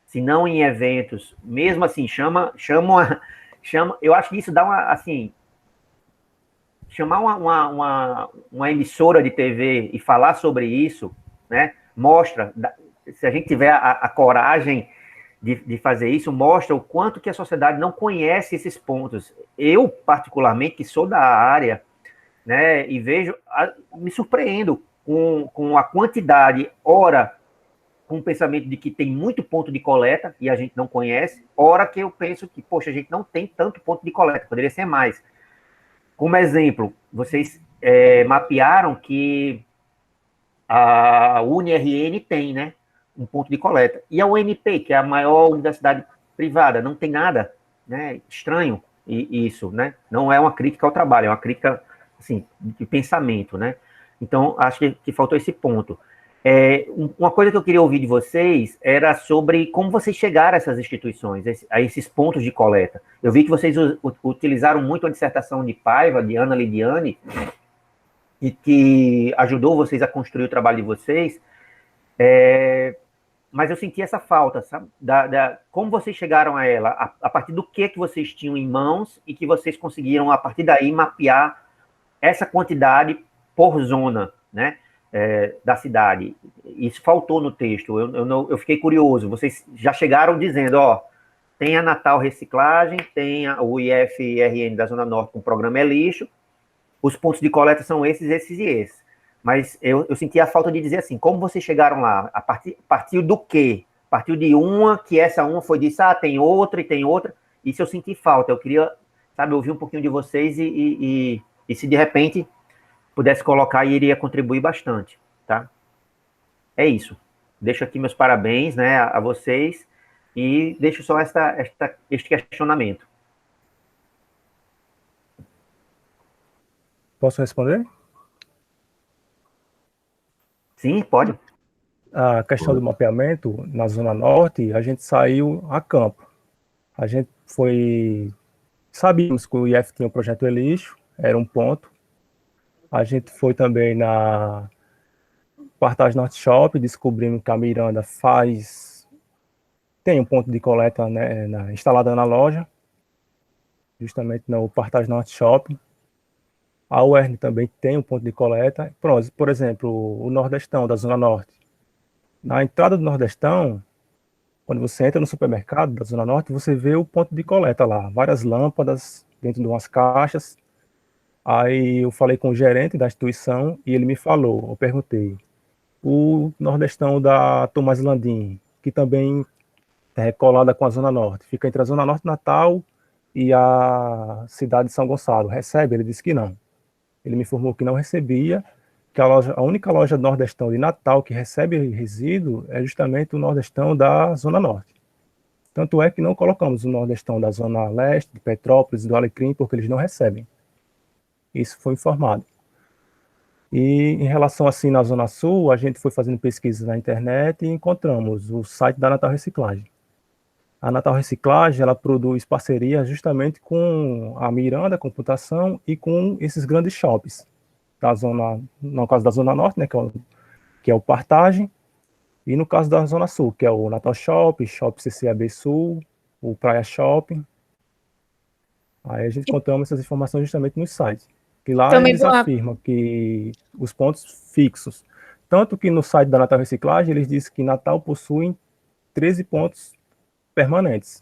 se não em eventos, mesmo assim, chama, eu acho que isso dá chamar uma emissora de TV e falar sobre isso, né, mostra, se a gente tiver a coragem de fazer isso, mostra o quanto que a sociedade não conhece esses pontos. Eu, particularmente, que sou da área, né, e me surpreendo com a quantidade, com o pensamento de que tem muito ponto de coleta, e a gente não conhece, que eu penso que, poxa, a gente não tem tanto ponto de coleta, poderia ser mais. Como exemplo, vocês mapearam que a UniRN tem, né, um ponto de coleta. E a UNP, que é a maior universidade privada, não tem nada, né? Estranho isso, né? Não é uma crítica ao trabalho, é uma crítica, assim, de pensamento, né? Então, acho que faltou esse ponto. Uma coisa que eu queria ouvir de vocês era sobre como vocês chegaram a essas instituições, a esses pontos de coleta. Eu vi que vocês utilizaram muito a dissertação de Paiva, de Ana Lidiane, e que ajudou vocês a construir o trabalho de vocês, mas eu senti essa falta, sabe? Como vocês chegaram a ela, a partir do que vocês tinham em mãos e que vocês conseguiram, a partir daí, mapear essa quantidade por zona, né, da cidade. Isso faltou no texto, eu fiquei curioso. Vocês já chegaram dizendo, tem a Natal Reciclagem, tem o IFRN da Zona Norte com o programa lixo, os pontos de coleta são esses e esses. Mas eu senti a falta de dizer assim, como vocês chegaram lá? Partiu do quê? Partiu de que essa uma foi disso, tem outra e tem outra. Isso eu senti falta. Eu queria, sabe, ouvir um pouquinho de vocês e se de repente pudesse colocar, iria contribuir bastante, tá? É isso. Deixo aqui meus parabéns, né, a vocês e deixo só este questionamento. Posso responder? Sim, pode. A questão do mapeamento na Zona Norte, a gente saiu a campo. A gente sabíamos que o IF tinha um projeto Elixo, era um ponto. A gente foi também na Quartais Norte Shop, descobrimos que a Miranda tem um ponto de coleta, né, instalada na loja, justamente no Quartais Norte Shop. A UERN também tem um ponto de coleta. Pronto, por exemplo, o Nordestão, da Zona Norte. Na entrada do Nordestão, quando você entra no supermercado da Zona Norte, você vê o ponto de coleta lá, várias lâmpadas dentro de umas caixas. Aí eu falei com o gerente da instituição e ele me falou, eu perguntei, o Nordestão da Tomás Landim, que também é colada com a Zona Norte, fica entre a Zona Norte Natal e a cidade de São Gonçalo, recebe? Ele disse que não. Ele me informou que não recebia, que a única loja Nordestão de Natal que recebe resíduo é justamente o Nordestão da Zona Norte. Tanto é que não colocamos o Nordestão da Zona Leste, de Petrópolis, do Alecrim, porque eles não recebem. Isso foi informado. E em relação assim na Zona Sul, a gente foi fazendo pesquisas na internet e encontramos o site da Natal Reciclagem. A Natal Reciclagem, ela produz parceria justamente com a Miranda Computação e com esses grandes shops da zona, no caso da Zona Norte, né, que é o Partagem, e no caso da Zona Sul, que é o Natal Shop, Shop CCAB Sul, o Praia Shopping. Aí a gente encontramos essas informações justamente no site. Que lá Também eles afirmam que os pontos fixos, tanto que no site da Natal Reciclagem, eles dizem que Natal possui 13 pontos permanentes.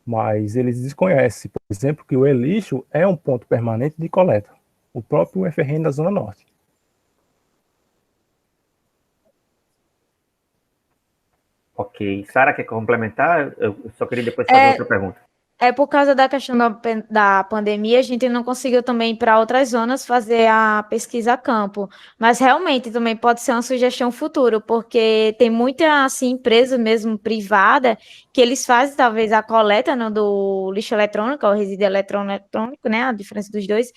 Mas eles desconhecem, por exemplo, que o Elixo é um ponto permanente de coleta. O próprio UFRN da Zona Norte. Ok. Sara, quer complementar? Eu só queria depois fazer outra pergunta. Por causa da questão da pandemia, a gente não conseguiu também ir para outras zonas fazer a pesquisa a campo. Mas realmente também pode ser uma sugestão futuro, porque tem muita assim, empresa mesmo privada que eles fazem talvez a coleta do lixo eletrônico, ou resíduo eletrônico, né? A diferença dos dois.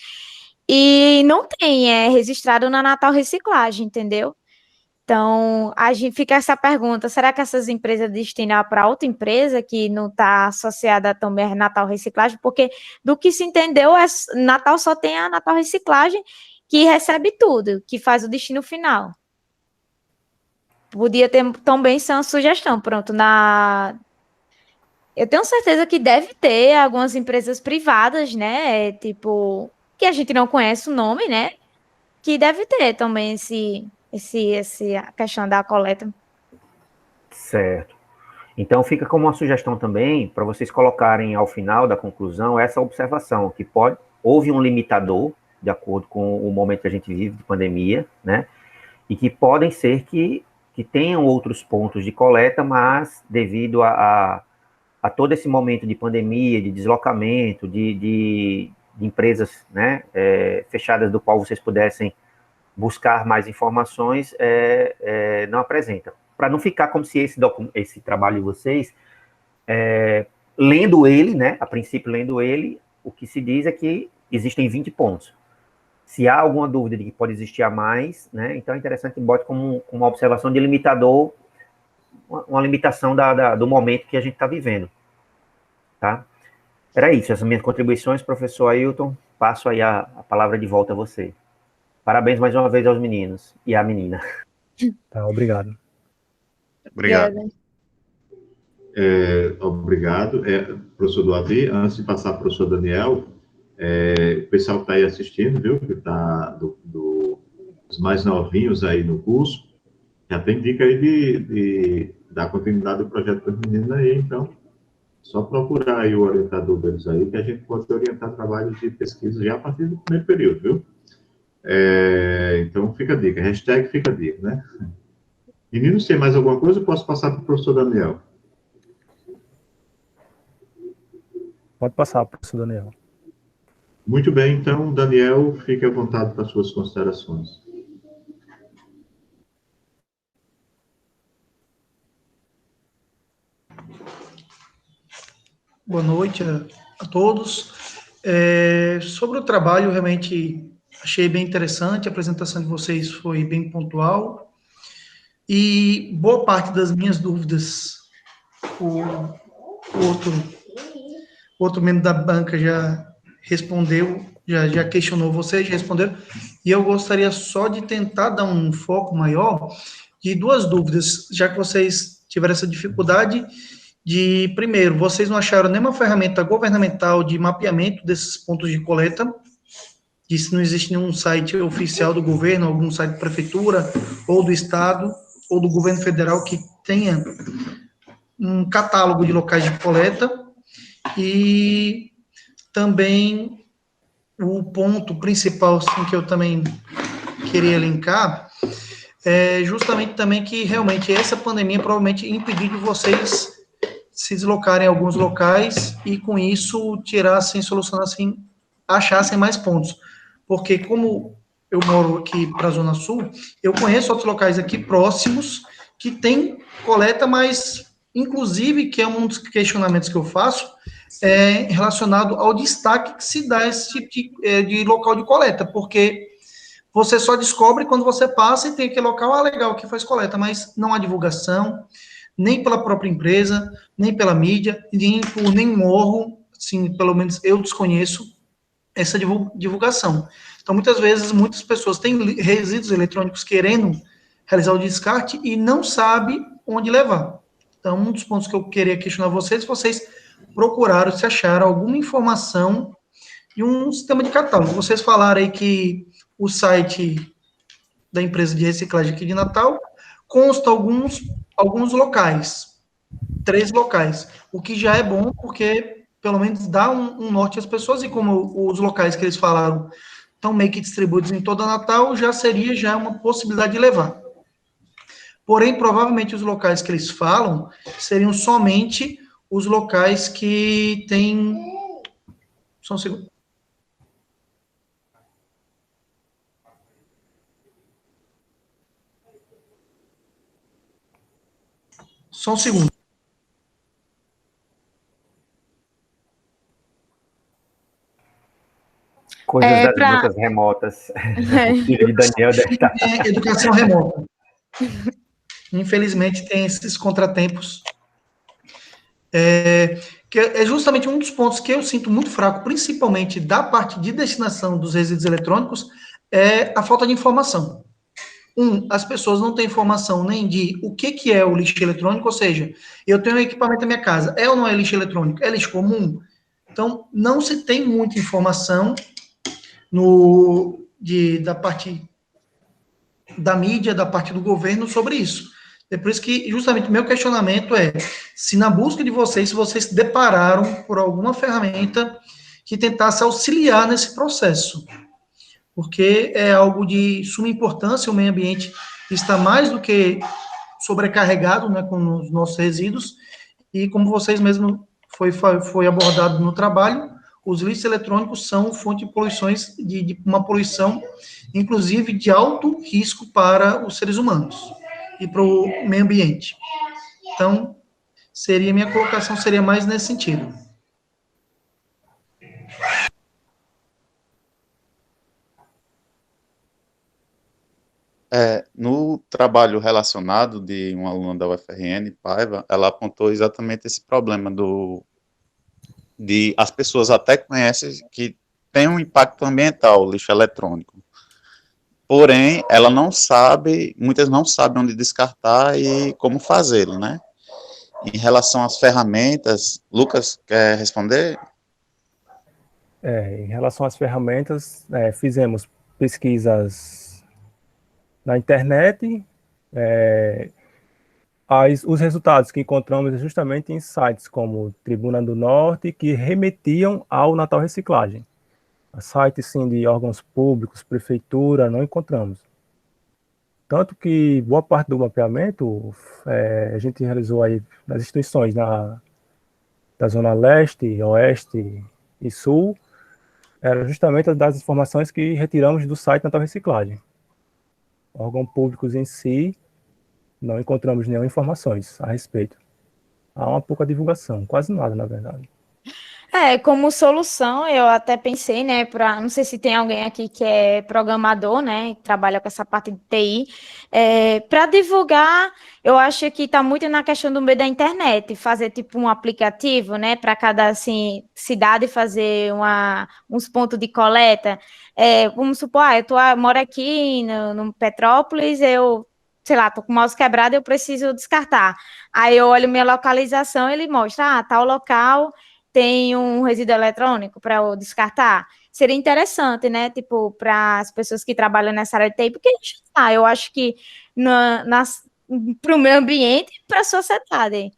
E não tem, registrado na Natal Reciclagem, entendeu? Então, a gente fica essa pergunta, será que essas empresas destinam para outra empresa que não está associada também a Natal Reciclagem? Porque, do que se entendeu, Natal só tem a Natal Reciclagem que recebe tudo, que faz o destino final. Podia ter também ser uma sugestão, pronto, eu tenho certeza que deve ter algumas empresas privadas, né, tipo, que a gente não conhece o nome, né, que deve ter também a questão da coleta. Certo. Então, fica como uma sugestão também, para vocês colocarem ao final da conclusão essa observação, que houve um limitador, de acordo com o momento que a gente vive de pandemia, né? E que podem ser que tenham outros pontos de coleta, mas devido a todo esse momento de pandemia, de deslocamento, de empresas, né, fechadas, do qual vocês pudessem buscar mais informações, não apresenta. Para não ficar como se esse trabalho de vocês, lendo ele, né, a princípio lendo ele, o que se diz é que existem 20 pontos. Se há alguma dúvida de que pode existir a mais, né, então é interessante que bote como uma observação de limitador, uma limitação do momento que a gente está vivendo. Tá? Era isso, essas minhas contribuições, professor Ailton, passo aí a palavra de volta a você. Parabéns mais uma vez aos meninos e à menina. Tá, obrigado. Obrigado. Obrigado. Professor Duavi, antes de passar para o professor Daniel, o pessoal que está aí assistindo, viu, que está dos mais novinhos aí no curso, já tem dica aí de dar continuidade ao projeto das meninas aí, então, só procurar aí o orientador deles aí, que a gente pode orientar trabalhos de pesquisa já a partir do primeiro período, viu? Então, fica a dica, hashtag fica a dica, né? Meninos, tem mais alguma coisa? Eu posso passar para o professor Daniel. Pode passar, professor Daniel. Muito bem, então, Daniel, fique à vontade para suas considerações. Boa noite a todos. Sobre o trabalho, realmente achei bem interessante, a apresentação de vocês foi bem pontual, e boa parte das minhas dúvidas, o outro membro da banca já respondeu, já questionou vocês, já responderam, e eu gostaria só de tentar dar um foco maior de duas dúvidas, já que vocês tiveram essa dificuldade de, primeiro, vocês não acharam nenhuma ferramenta governamental de mapeamento desses pontos de coleta, e se não existe nenhum site oficial do governo, algum site da prefeitura, ou do estado, ou do governo federal que tenha um catálogo de locais de coleta, e também o ponto principal, assim, que eu também queria elencar, é justamente também que realmente essa pandemia provavelmente impediu de vocês se deslocarem em alguns locais e com isso tirassem, solucionassem, achassem mais pontos. Porque como eu moro aqui para a Zona Sul, eu conheço outros locais aqui próximos que tem coleta, mas, inclusive, que é um dos questionamentos que eu faço, relacionado ao destaque que se dá a esse tipo de local de coleta, porque você só descobre quando você passa e tem aquele local, legal, que faz coleta, mas não há divulgação, nem pela própria empresa, nem pela mídia, nem por nenhum órgão, assim, pelo menos eu desconheço essa divulgação. Então, muitas vezes, muitas pessoas têm resíduos eletrônicos querendo realizar o descarte e não sabe onde levar. Então, um dos pontos que eu queria questionar vocês, se vocês procuraram, se acharam alguma informação de um sistema de catálogo. Vocês falaram aí que o site da empresa de reciclagem aqui de Natal consta alguns locais, 3 locais, o que já é bom, porque pelo menos dá um norte às pessoas, e como os locais que eles falaram estão meio que distribuídos em toda Natal, já seria uma possibilidade de levar. Porém, provavelmente os locais que eles falam seriam somente os locais que têm... Só um segundo. Só um segundo. Coisas das bancas remotas. O filho de Daniel deve estar... Educação remota. Infelizmente, tem esses contratempos. Que é justamente um dos pontos que eu sinto muito fraco, principalmente da parte de destinação dos resíduos eletrônicos, é a falta de informação. As pessoas não têm informação nem de o que é o lixo eletrônico, ou seja, eu tenho um equipamento na minha casa, é ou não é lixo eletrônico? É lixo comum? Então, não se tem muita informação da parte da mídia, da parte do governo sobre isso. É por isso que, justamente, meu questionamento é se na busca de vocês, se vocês se depararam por alguma ferramenta que tentasse auxiliar nesse processo. Porque é algo de suma importância, o meio ambiente está mais do que sobrecarregado, né, com os nossos resíduos, e como vocês mesmos foi abordado no trabalho, os lixos eletrônicos são fonte de poluições, de uma poluição, inclusive, de alto risco para os seres humanos e para o meio ambiente. Então, minha colocação seria mais nesse sentido. No trabalho relacionado de uma aluna da UFRN, Paiva, ela apontou exatamente esse problema de as pessoas até conhecem que tem um impacto ambiental, o lixo eletrônico. Porém, ela não sabe, muitas não sabem onde descartar e como fazê-lo, né? Em relação às ferramentas, Lucas, quer responder? Em relação às ferramentas, fizemos pesquisas na internet, os resultados que encontramos justamente em sites como Tribuna do Norte, que remetiam ao Natal Reciclagem. Sites, sim, de órgãos públicos, prefeitura, não encontramos. Tanto que boa parte do mapeamento a gente realizou aí nas instituições da Zona Leste, Oeste e Sul, era justamente das informações que retiramos do site Natal Reciclagem. Órgãos públicos em si, não encontramos nenhuma informações a respeito. Há uma pouca divulgação, quase nada, na verdade. Como solução, eu até pensei, né, não sei se tem alguém aqui que é programador, né, que trabalha com essa parte de TI, para divulgar, eu acho que está muito na questão do meio da internet, fazer tipo um aplicativo, né, para cada, assim, cidade fazer uns pontos de coleta. Vamos supor, eu moro aqui no Petrópolis, sei lá, tô com o mouse quebrado, eu preciso descartar. Aí eu olho minha localização, ele mostra, tal local tem um resíduo eletrônico para eu descartar. Seria interessante, né? Tipo, para as pessoas que trabalham nessa área de TI, porque eu acho que para o meio ambiente e para a sociedade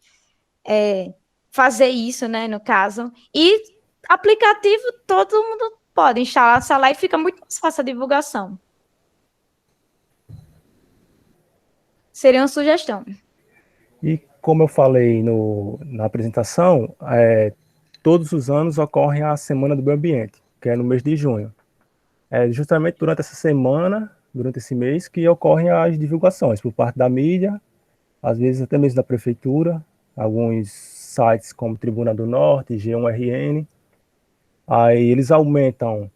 fazer isso, né? No caso. E aplicativo todo mundo pode instalar lá e fica muito mais fácil a divulgação. Seria uma sugestão. E como eu falei na apresentação, todos os anos ocorre a Semana do Meio Ambiente, que é no mês de junho. É justamente durante essa semana, durante esse mês, que ocorrem as divulgações por parte da mídia, às vezes até mesmo da prefeitura, alguns sites como Tribuna do Norte, G1RN, aí eles aumentam,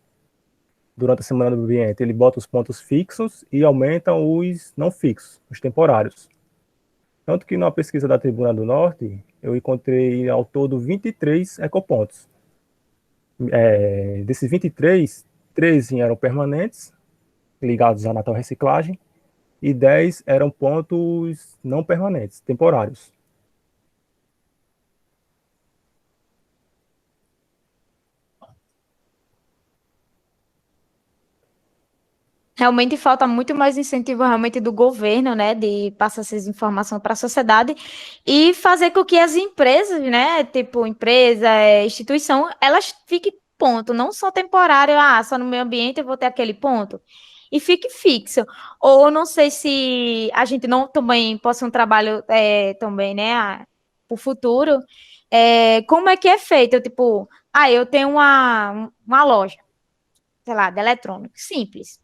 durante a semana do ambiente, ele bota os pontos fixos e aumentam os não fixos, os temporários. Tanto que na pesquisa da Tribuna do Norte, eu encontrei ao todo 23 ecopontos. Desses 23, 13 eram permanentes, ligados à Natal Reciclagem, e 10 eram pontos não permanentes, temporários. Realmente falta muito mais incentivo realmente do governo, né, de passar essas informações para a sociedade e fazer com que as empresas, né, tipo empresa, instituição, elas fiquem ponto, não só temporário, só no meio ambiente eu vou ter aquele ponto, e fique fixo. Ou não sei se a gente não também possa um trabalho também, né, para o futuro, como é que é feito? Tipo, eu tenho uma loja, sei lá, de eletrônico, simples.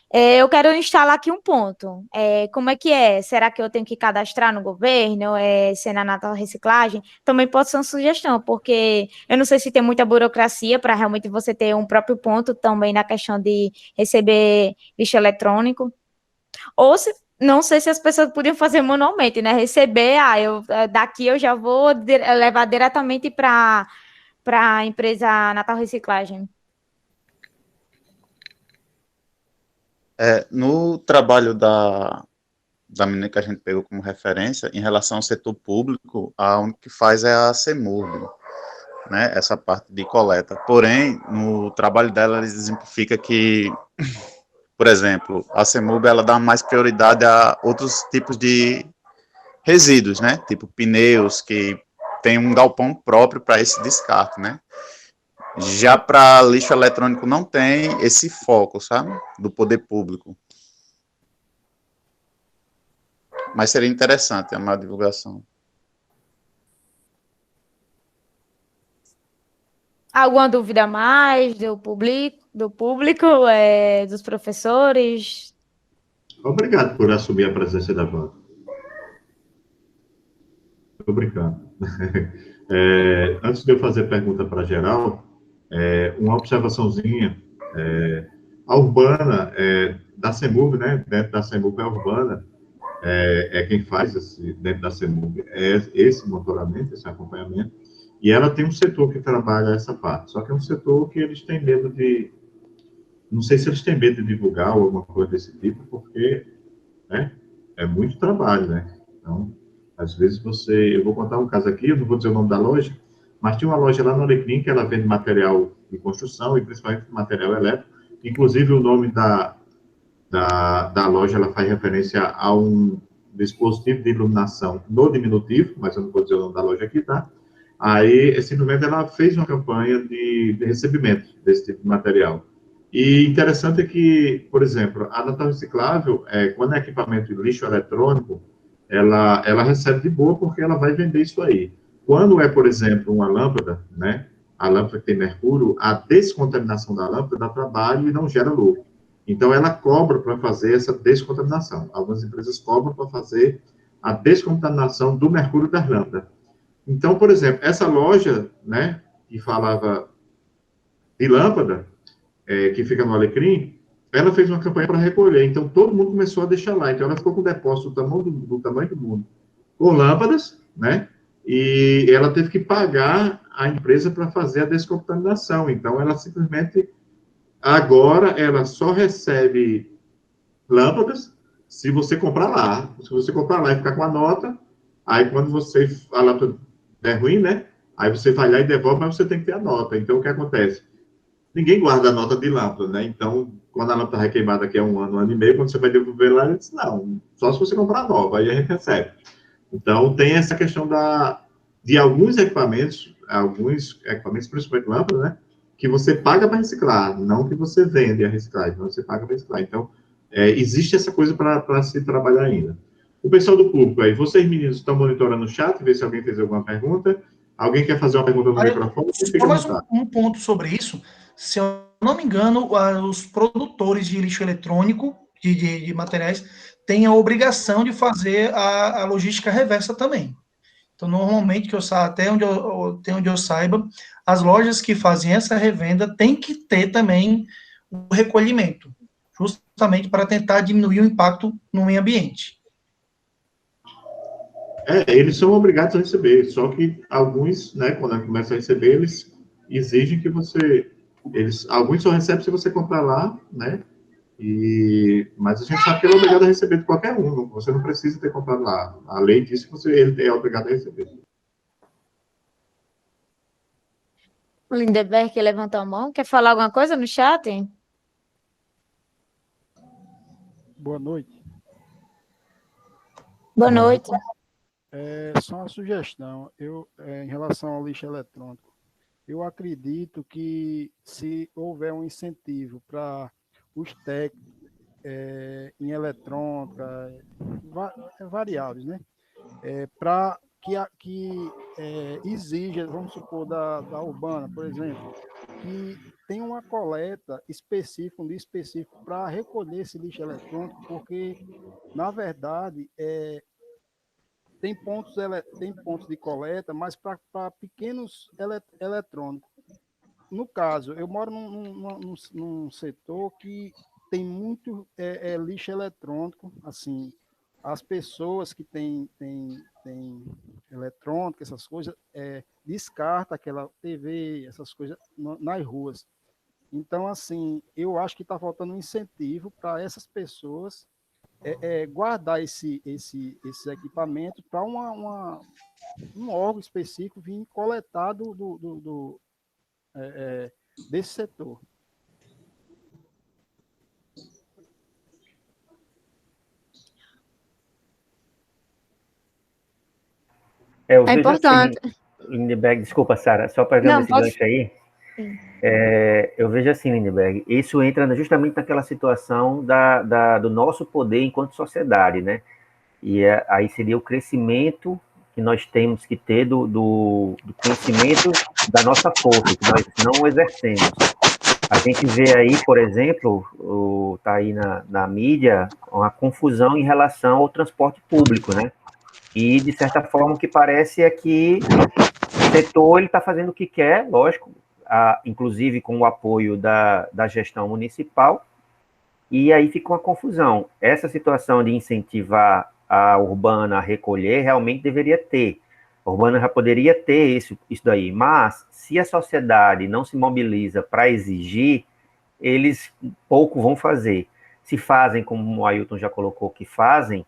Eu quero instalar aqui um ponto. Como é que é? Será que eu tenho que cadastrar no governo? Se é na Natal Reciclagem? Também pode ser uma sugestão, porque eu não sei se tem muita burocracia para realmente você ter um próprio ponto também na questão de receber lixo eletrônico. Ou se, não sei se as pessoas podiam fazer manualmente, né? Receber, daqui eu já vou levar diretamente para a empresa Natal Reciclagem. No trabalho da menina que a gente pegou como referência, em relação ao setor público, a única que faz é a CEMURB, né, essa parte de coleta. Porém, no trabalho dela, ela exemplifica que, por exemplo, a CEMURB, ela dá mais prioridade a outros tipos de resíduos, né, tipo pneus, que tem um galpão próprio para esse descarte, né. Já para lixo eletrônico não tem esse foco, sabe, do poder público. Mas seria interessante a maior divulgação. Alguma dúvida a mais do público, dos professores? Obrigado por assumir a presença da Wanda. Estou brincando. Antes de eu fazer pergunta para geral, uma observaçãozinha. A urbana, da CEMUB, né? Dentro da CEMUB é urbana, quem faz dentro da CEMUB esse monitoramento, esse acompanhamento, e ela tem um setor que trabalha essa parte, só que é um setor que eles têm medo de, não sei se eles têm medo de divulgar ou alguma coisa desse tipo, porque, né, é muito trabalho, né? Então, às vezes eu vou contar um caso aqui, eu não vou dizer o nome da loja, mas tinha uma loja lá no Alecrim que ela vende material de construção e principalmente material elétrico, inclusive o nome da loja, ela faz referência a um dispositivo de iluminação no diminutivo, mas eu não vou dizer o nome da loja aqui, tá? Aí, simplesmente, ela fez uma campanha de recebimento desse tipo de material. E interessante é que, por exemplo, a Natal Reciclável, quando é equipamento de lixo eletrônico, ela recebe de boa porque ela vai vender isso aí. Quando é, por exemplo, uma lâmpada, né, a lâmpada que tem mercúrio, a descontaminação da lâmpada dá trabalho e não gera lucro. Então, ela cobra para fazer essa descontaminação. Algumas empresas cobram para fazer a descontaminação do mercúrio das lâmpadas. Então, por exemplo, essa loja, né, que falava de lâmpada, que fica no Alecrim, ela fez uma campanha para recolher. Então, todo mundo começou a deixar lá. Então, ela ficou com o depósito do tamanho do mundo, com lâmpadas, né, e ela teve que pagar a empresa para fazer a descontaminação. Então, ela simplesmente... Agora, ela só recebe lâmpadas se você comprar lá. Se você comprar lá e ficar com a nota, aí quando a lâmpada é ruim, né? Aí você vai lá e devolve, mas você tem que ter a nota. Então, o que acontece? Ninguém guarda a nota de lâmpada, né? Então, quando a lâmpada vai queimar daqui a um ano e meio, quando você vai devolver lá, ele diz, não, só se você comprar nova, aí a gente recebe. Então, tem essa questão de alguns equipamentos, principalmente lâmpada, né? Que você paga para reciclar, não que você vende a reciclagem, mas você paga para reciclar. Então, existe essa coisa para se trabalhar ainda. O pessoal do público aí, vocês meninos estão monitorando o chat, ver se alguém fez alguma pergunta. Alguém quer fazer uma pergunta no microfone? Só mais um ponto sobre isso. Se eu não me engano, os produtores de lixo eletrônico, de materiais, têm a obrigação de fazer a logística reversa também. Então, normalmente, até onde eu saiba, as lojas que fazem essa revenda têm que ter também o recolhimento, justamente para tentar diminuir o impacto no meio ambiente. Eles são obrigados a receber, só que alguns, né, quando começam a receber, eles exigem que alguns só recebem se você comprar lá, né, mas a gente sabe que ele é obrigado a receber de qualquer um, você não precisa ter comprado lá, a lei diz que ele é obrigado a receber. O Lindeberg levantou a mão. Quer falar alguma coisa no chat? Boa noite. Boa noite. Só uma sugestão, em relação ao lixo eletrônico, eu acredito que se houver um incentivo para os técnicos em eletrônica, variados, né? Para que exija, vamos supor, da Urbana, por exemplo, que tem uma coleta específica, um dia específico para recolher esse lixo eletrônico, porque, na verdade, tem pontos de coleta, mas para pequenos eletrônicos. No caso, eu moro num setor que tem muito lixo eletrônico, assim, as pessoas que têm eletrônica, essas coisas, descarta aquela TV, essas coisas nas ruas. Então, assim, eu acho que está faltando um incentivo para essas pessoas guardar esse equipamento para um órgão específico vir coletar desse setor. Eu É vejo importante. assim, Lindeberg, desculpa, Sara, só pegando Não, esse pode. gancho aí, Sim. eu vejo assim, Lindeberg, isso entra justamente naquela situação do nosso poder enquanto sociedade, né? E aí seria o crescimento que nós temos que ter do conhecimento da nossa força, que nós não exercemos. A gente vê aí, por exemplo, está aí na mídia, uma confusão em relação ao transporte público, né? E, de certa forma, o que parece é que o setor está fazendo o que quer, lógico, inclusive com o apoio da gestão municipal, e aí fica uma confusão. Essa situação de incentivar a Urbana a recolher realmente deveria ter. A Urbana já poderia ter isso daí, mas se a sociedade não se mobiliza para exigir, eles pouco vão fazer. Se fazem, como o Ailton já colocou que fazem,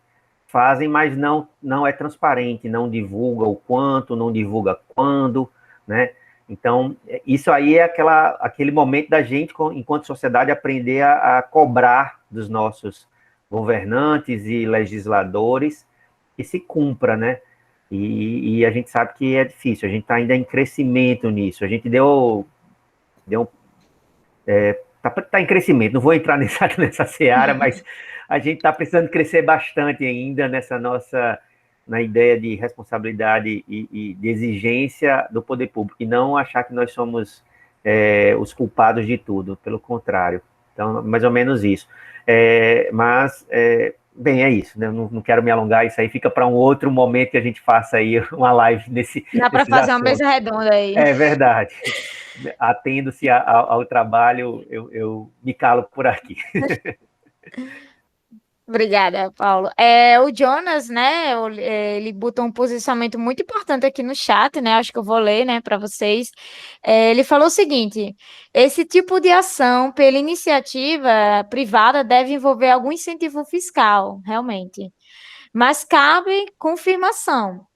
mas não é transparente, não divulga o quanto, não divulga quando, né? Então, isso aí é aquele momento da gente, enquanto sociedade, aprender a cobrar dos nossos governantes e legisladores que se cumpra, né? E a gente sabe que é difícil, a gente está ainda em crescimento nisso. A gente tá em crescimento, não vou entrar nessa seara, mas a gente está precisando crescer bastante ainda na ideia de responsabilidade e de exigência do poder público, e não achar que nós somos os culpados de tudo, pelo contrário. Então, mais ou menos isso. Bem, é isso, né? Não quero me alongar, isso aí fica para um outro momento que a gente faça aí uma live nesse Dá para fazer uma mesa redonda aí. É verdade. Atendo-se ao trabalho, eu me calo por aqui. Obrigada, Paulo. O Jonas, né, ele botou um posicionamento muito importante aqui no chat, né, acho que eu vou ler, né, para vocês. Ele falou o seguinte: esse tipo de ação pela iniciativa privada deve envolver algum incentivo fiscal, realmente, mas cabe confirmação.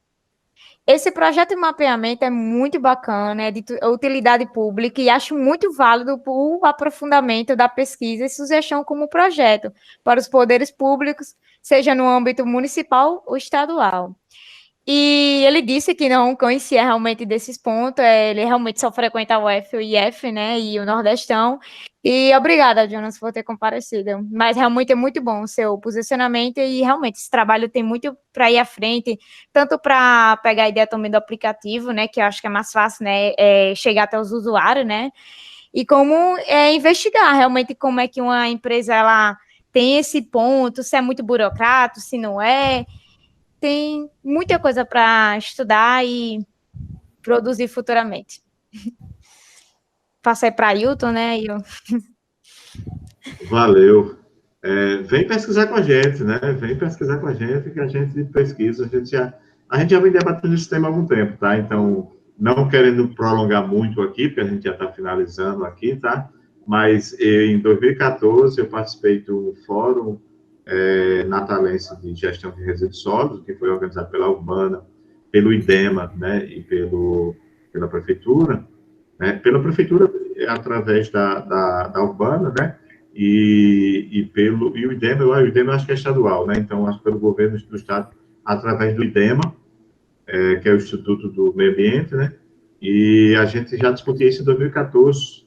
Esse projeto de mapeamento é muito bacana, é de utilidade pública e acho muito válido o aprofundamento da pesquisa e sugestão como projeto para os poderes públicos, seja no âmbito municipal ou estadual. E ele disse que não conhecia realmente desses pontos, ele realmente só frequenta o UF, o IF, né, e o Nordestão. E obrigada, Jonas, por ter comparecido. Mas realmente é muito bom o seu posicionamento e realmente esse trabalho tem muito para ir à frente, tanto para pegar a ideia também do aplicativo, né, que eu acho que é mais fácil, né, chegar até os usuários, né, e como investigar realmente como é que uma empresa ela tem esse ponto, se é muito burocrata, se não é. Tem muita coisa para estudar e produzir futuramente. Passei para Ailton, né? Valeu. Vem pesquisar com a gente, né? Vem pesquisar com a gente, que a gente pesquisa, a gente já vem debatendo esse tema há algum tempo, tá? Então, não querendo prolongar muito aqui, porque a gente já está finalizando aqui, tá? Mas em 2014 eu participei do Fórum Natalense de Gestão de Resíduos Sólidos, que foi organizado pela Urbana, pelo IDEMA, né? E pela Prefeitura, né? Pela Prefeitura, através da Urbana, né? E o IDEMA, o IDEMA acho que é estadual, né? Então, acho que pelo governo do estado, através do IDEMA, que é o Instituto do Meio Ambiente, né? E a gente já discutia isso em 2014,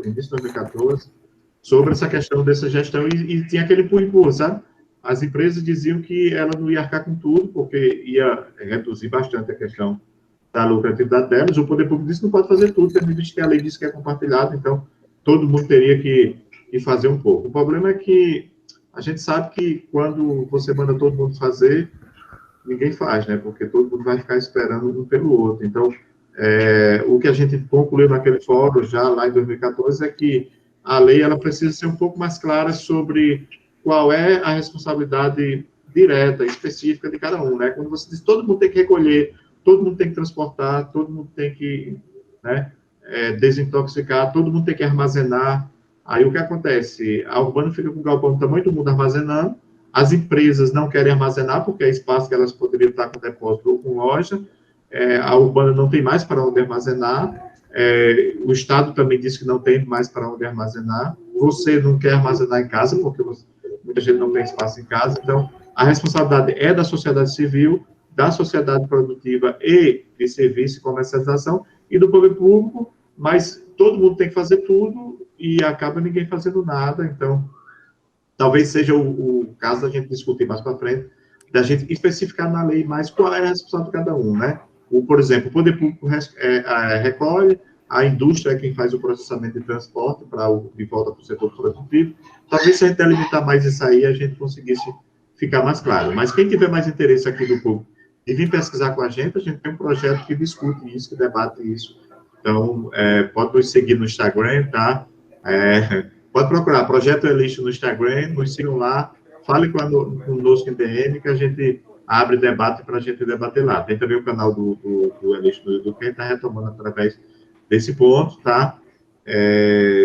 início de 2014, sobre essa questão dessa gestão, e tinha aquele empurra, sabe? As empresas diziam que ela não ia arcar com tudo, porque ia reduzir bastante a questão da lucratividade delas. O poder público disse que não pode fazer tudo, tendo visto que a lei diz que é compartilhado, então todo mundo teria que fazer um pouco. O problema é que a gente sabe que quando você manda todo mundo fazer, ninguém faz, né? Porque todo mundo vai ficar esperando um pelo outro. Então, o que a gente concluiu naquele fórum, já lá em 2014, é que a lei ela precisa ser um pouco mais clara sobre qual é a responsabilidade direta, específica de cada um, né? Quando você diz todo mundo tem que recolher, todo mundo tem que transportar, todo mundo tem que, né, desintoxicar, todo mundo tem que armazenar. Aí o que acontece? A Urbana fica com o galpão do tamanho do mundo armazenando, as empresas não querem armazenar, porque é espaço que elas poderiam estar com depósito ou com loja, a Urbana não tem mais para onde armazenar, o Estado também disse que não tem mais para onde armazenar, você não quer armazenar em casa, porque muita gente não tem espaço em casa, então a responsabilidade é da sociedade civil, da sociedade produtiva e de serviço e comercialização, e do poder público, mas todo mundo tem que fazer tudo, e acaba ninguém fazendo nada, então talvez seja o caso da gente discutir mais para frente, da gente especificar na lei mais qual é a responsabilidade de cada um, né? Por exemplo, o poder público recolhe, a indústria é quem faz o processamento de transporte de volta para o setor produtivo. Talvez se a gente delimitar mais isso aí, a gente conseguisse ficar mais claro. Mas quem tiver mais interesse aqui do público e vir pesquisar com a gente tem um projeto que discute isso, que debate isso. Então, pode nos seguir no Instagram, tá? Pode procurar Projeto Elixo no Instagram, nos sigam lá, fale conosco em DM, que a gente abre debate para a gente debater lá. Tem também o canal do Elixo no YouTube, que a gente está retomando através desse ponto, tá?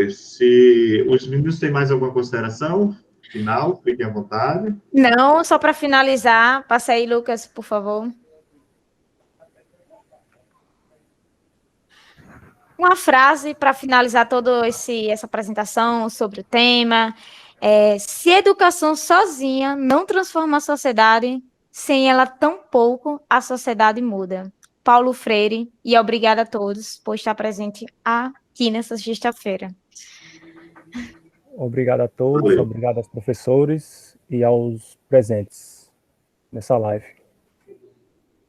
Se os meninos têm mais alguma consideração final, fiquem à vontade. Não, só para finalizar, passa aí, Lucas, por favor. Uma frase para finalizar toda essa apresentação sobre o tema. Se a educação sozinha não transforma a sociedade, sem ela tampouco a sociedade muda. Paulo Freire, e obrigada a todos por estar presente aqui nessa sexta-feira. Obrigado a todos, obrigado aos professores e aos presentes nessa live.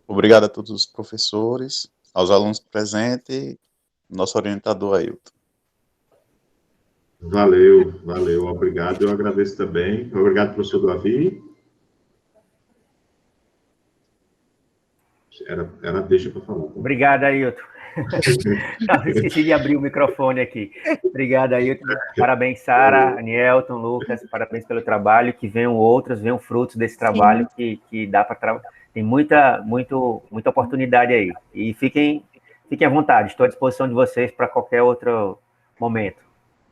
Obrigado a todos os professores, aos alunos presentes, nosso orientador Ailton. Valeu, obrigado. Eu agradeço também. Obrigado, professor Davi. Era deixa para falar. Obrigado, Ailton. Esqueci de abrir o microfone aqui. Obrigado, Ailton. Parabéns, Sara, Anielton, Lucas. Parabéns pelo trabalho. Que venham frutos desse trabalho que dá para tem muita oportunidade aí. E fiquem à vontade. Estou à disposição de vocês para qualquer outro momento.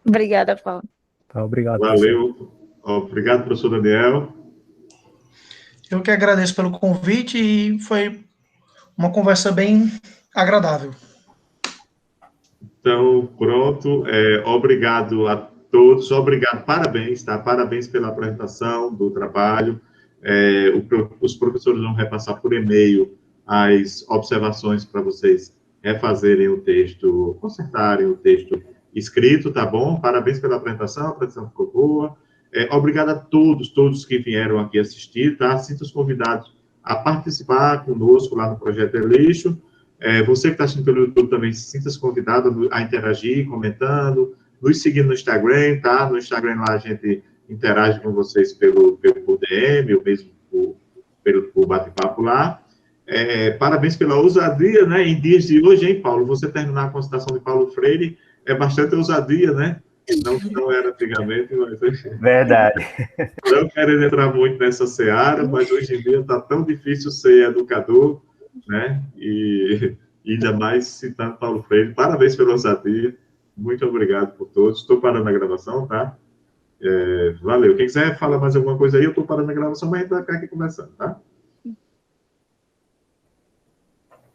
Obrigada, Paulo. Tá, obrigado. Valeu. Professor. Obrigado, professor Daniel. Eu que agradeço pelo convite e foi uma conversa bem agradável. Então, pronto. Obrigado a todos. Obrigado, parabéns, tá? Parabéns pela apresentação do trabalho. Os professores vão repassar por e-mail as observações para vocês refazerem o texto, consertarem o texto escrito, tá bom? Parabéns pela apresentação, a apresentação ficou boa. Obrigado a todos que vieram aqui assistir, tá? Sinto os convidados a participar conosco lá no Projeto Elixo. Você que está assistindo pelo YouTube também, sinta-se convidado a interagir, comentando, nos seguindo no Instagram, tá? No Instagram lá a gente interage com vocês por DM, ou mesmo por bate-papo lá. Parabéns pela ousadia, né? Em dias de hoje, hein, Paulo? Você terminar com a citação de Paulo Freire é bastante ousadia, né? Não era antigamente, mas... Verdade. Não quero entrar muito nessa seara, mas hoje em dia está tão difícil ser educador, né? E ainda mais citando Paulo Freire. Parabéns pela ousadia. Muito obrigado por todos. Estou parando a gravação, tá? Valeu. Quem quiser falar mais alguma coisa aí, eu estou parando a gravação, mas a gente vai ficar aqui conversando, tá?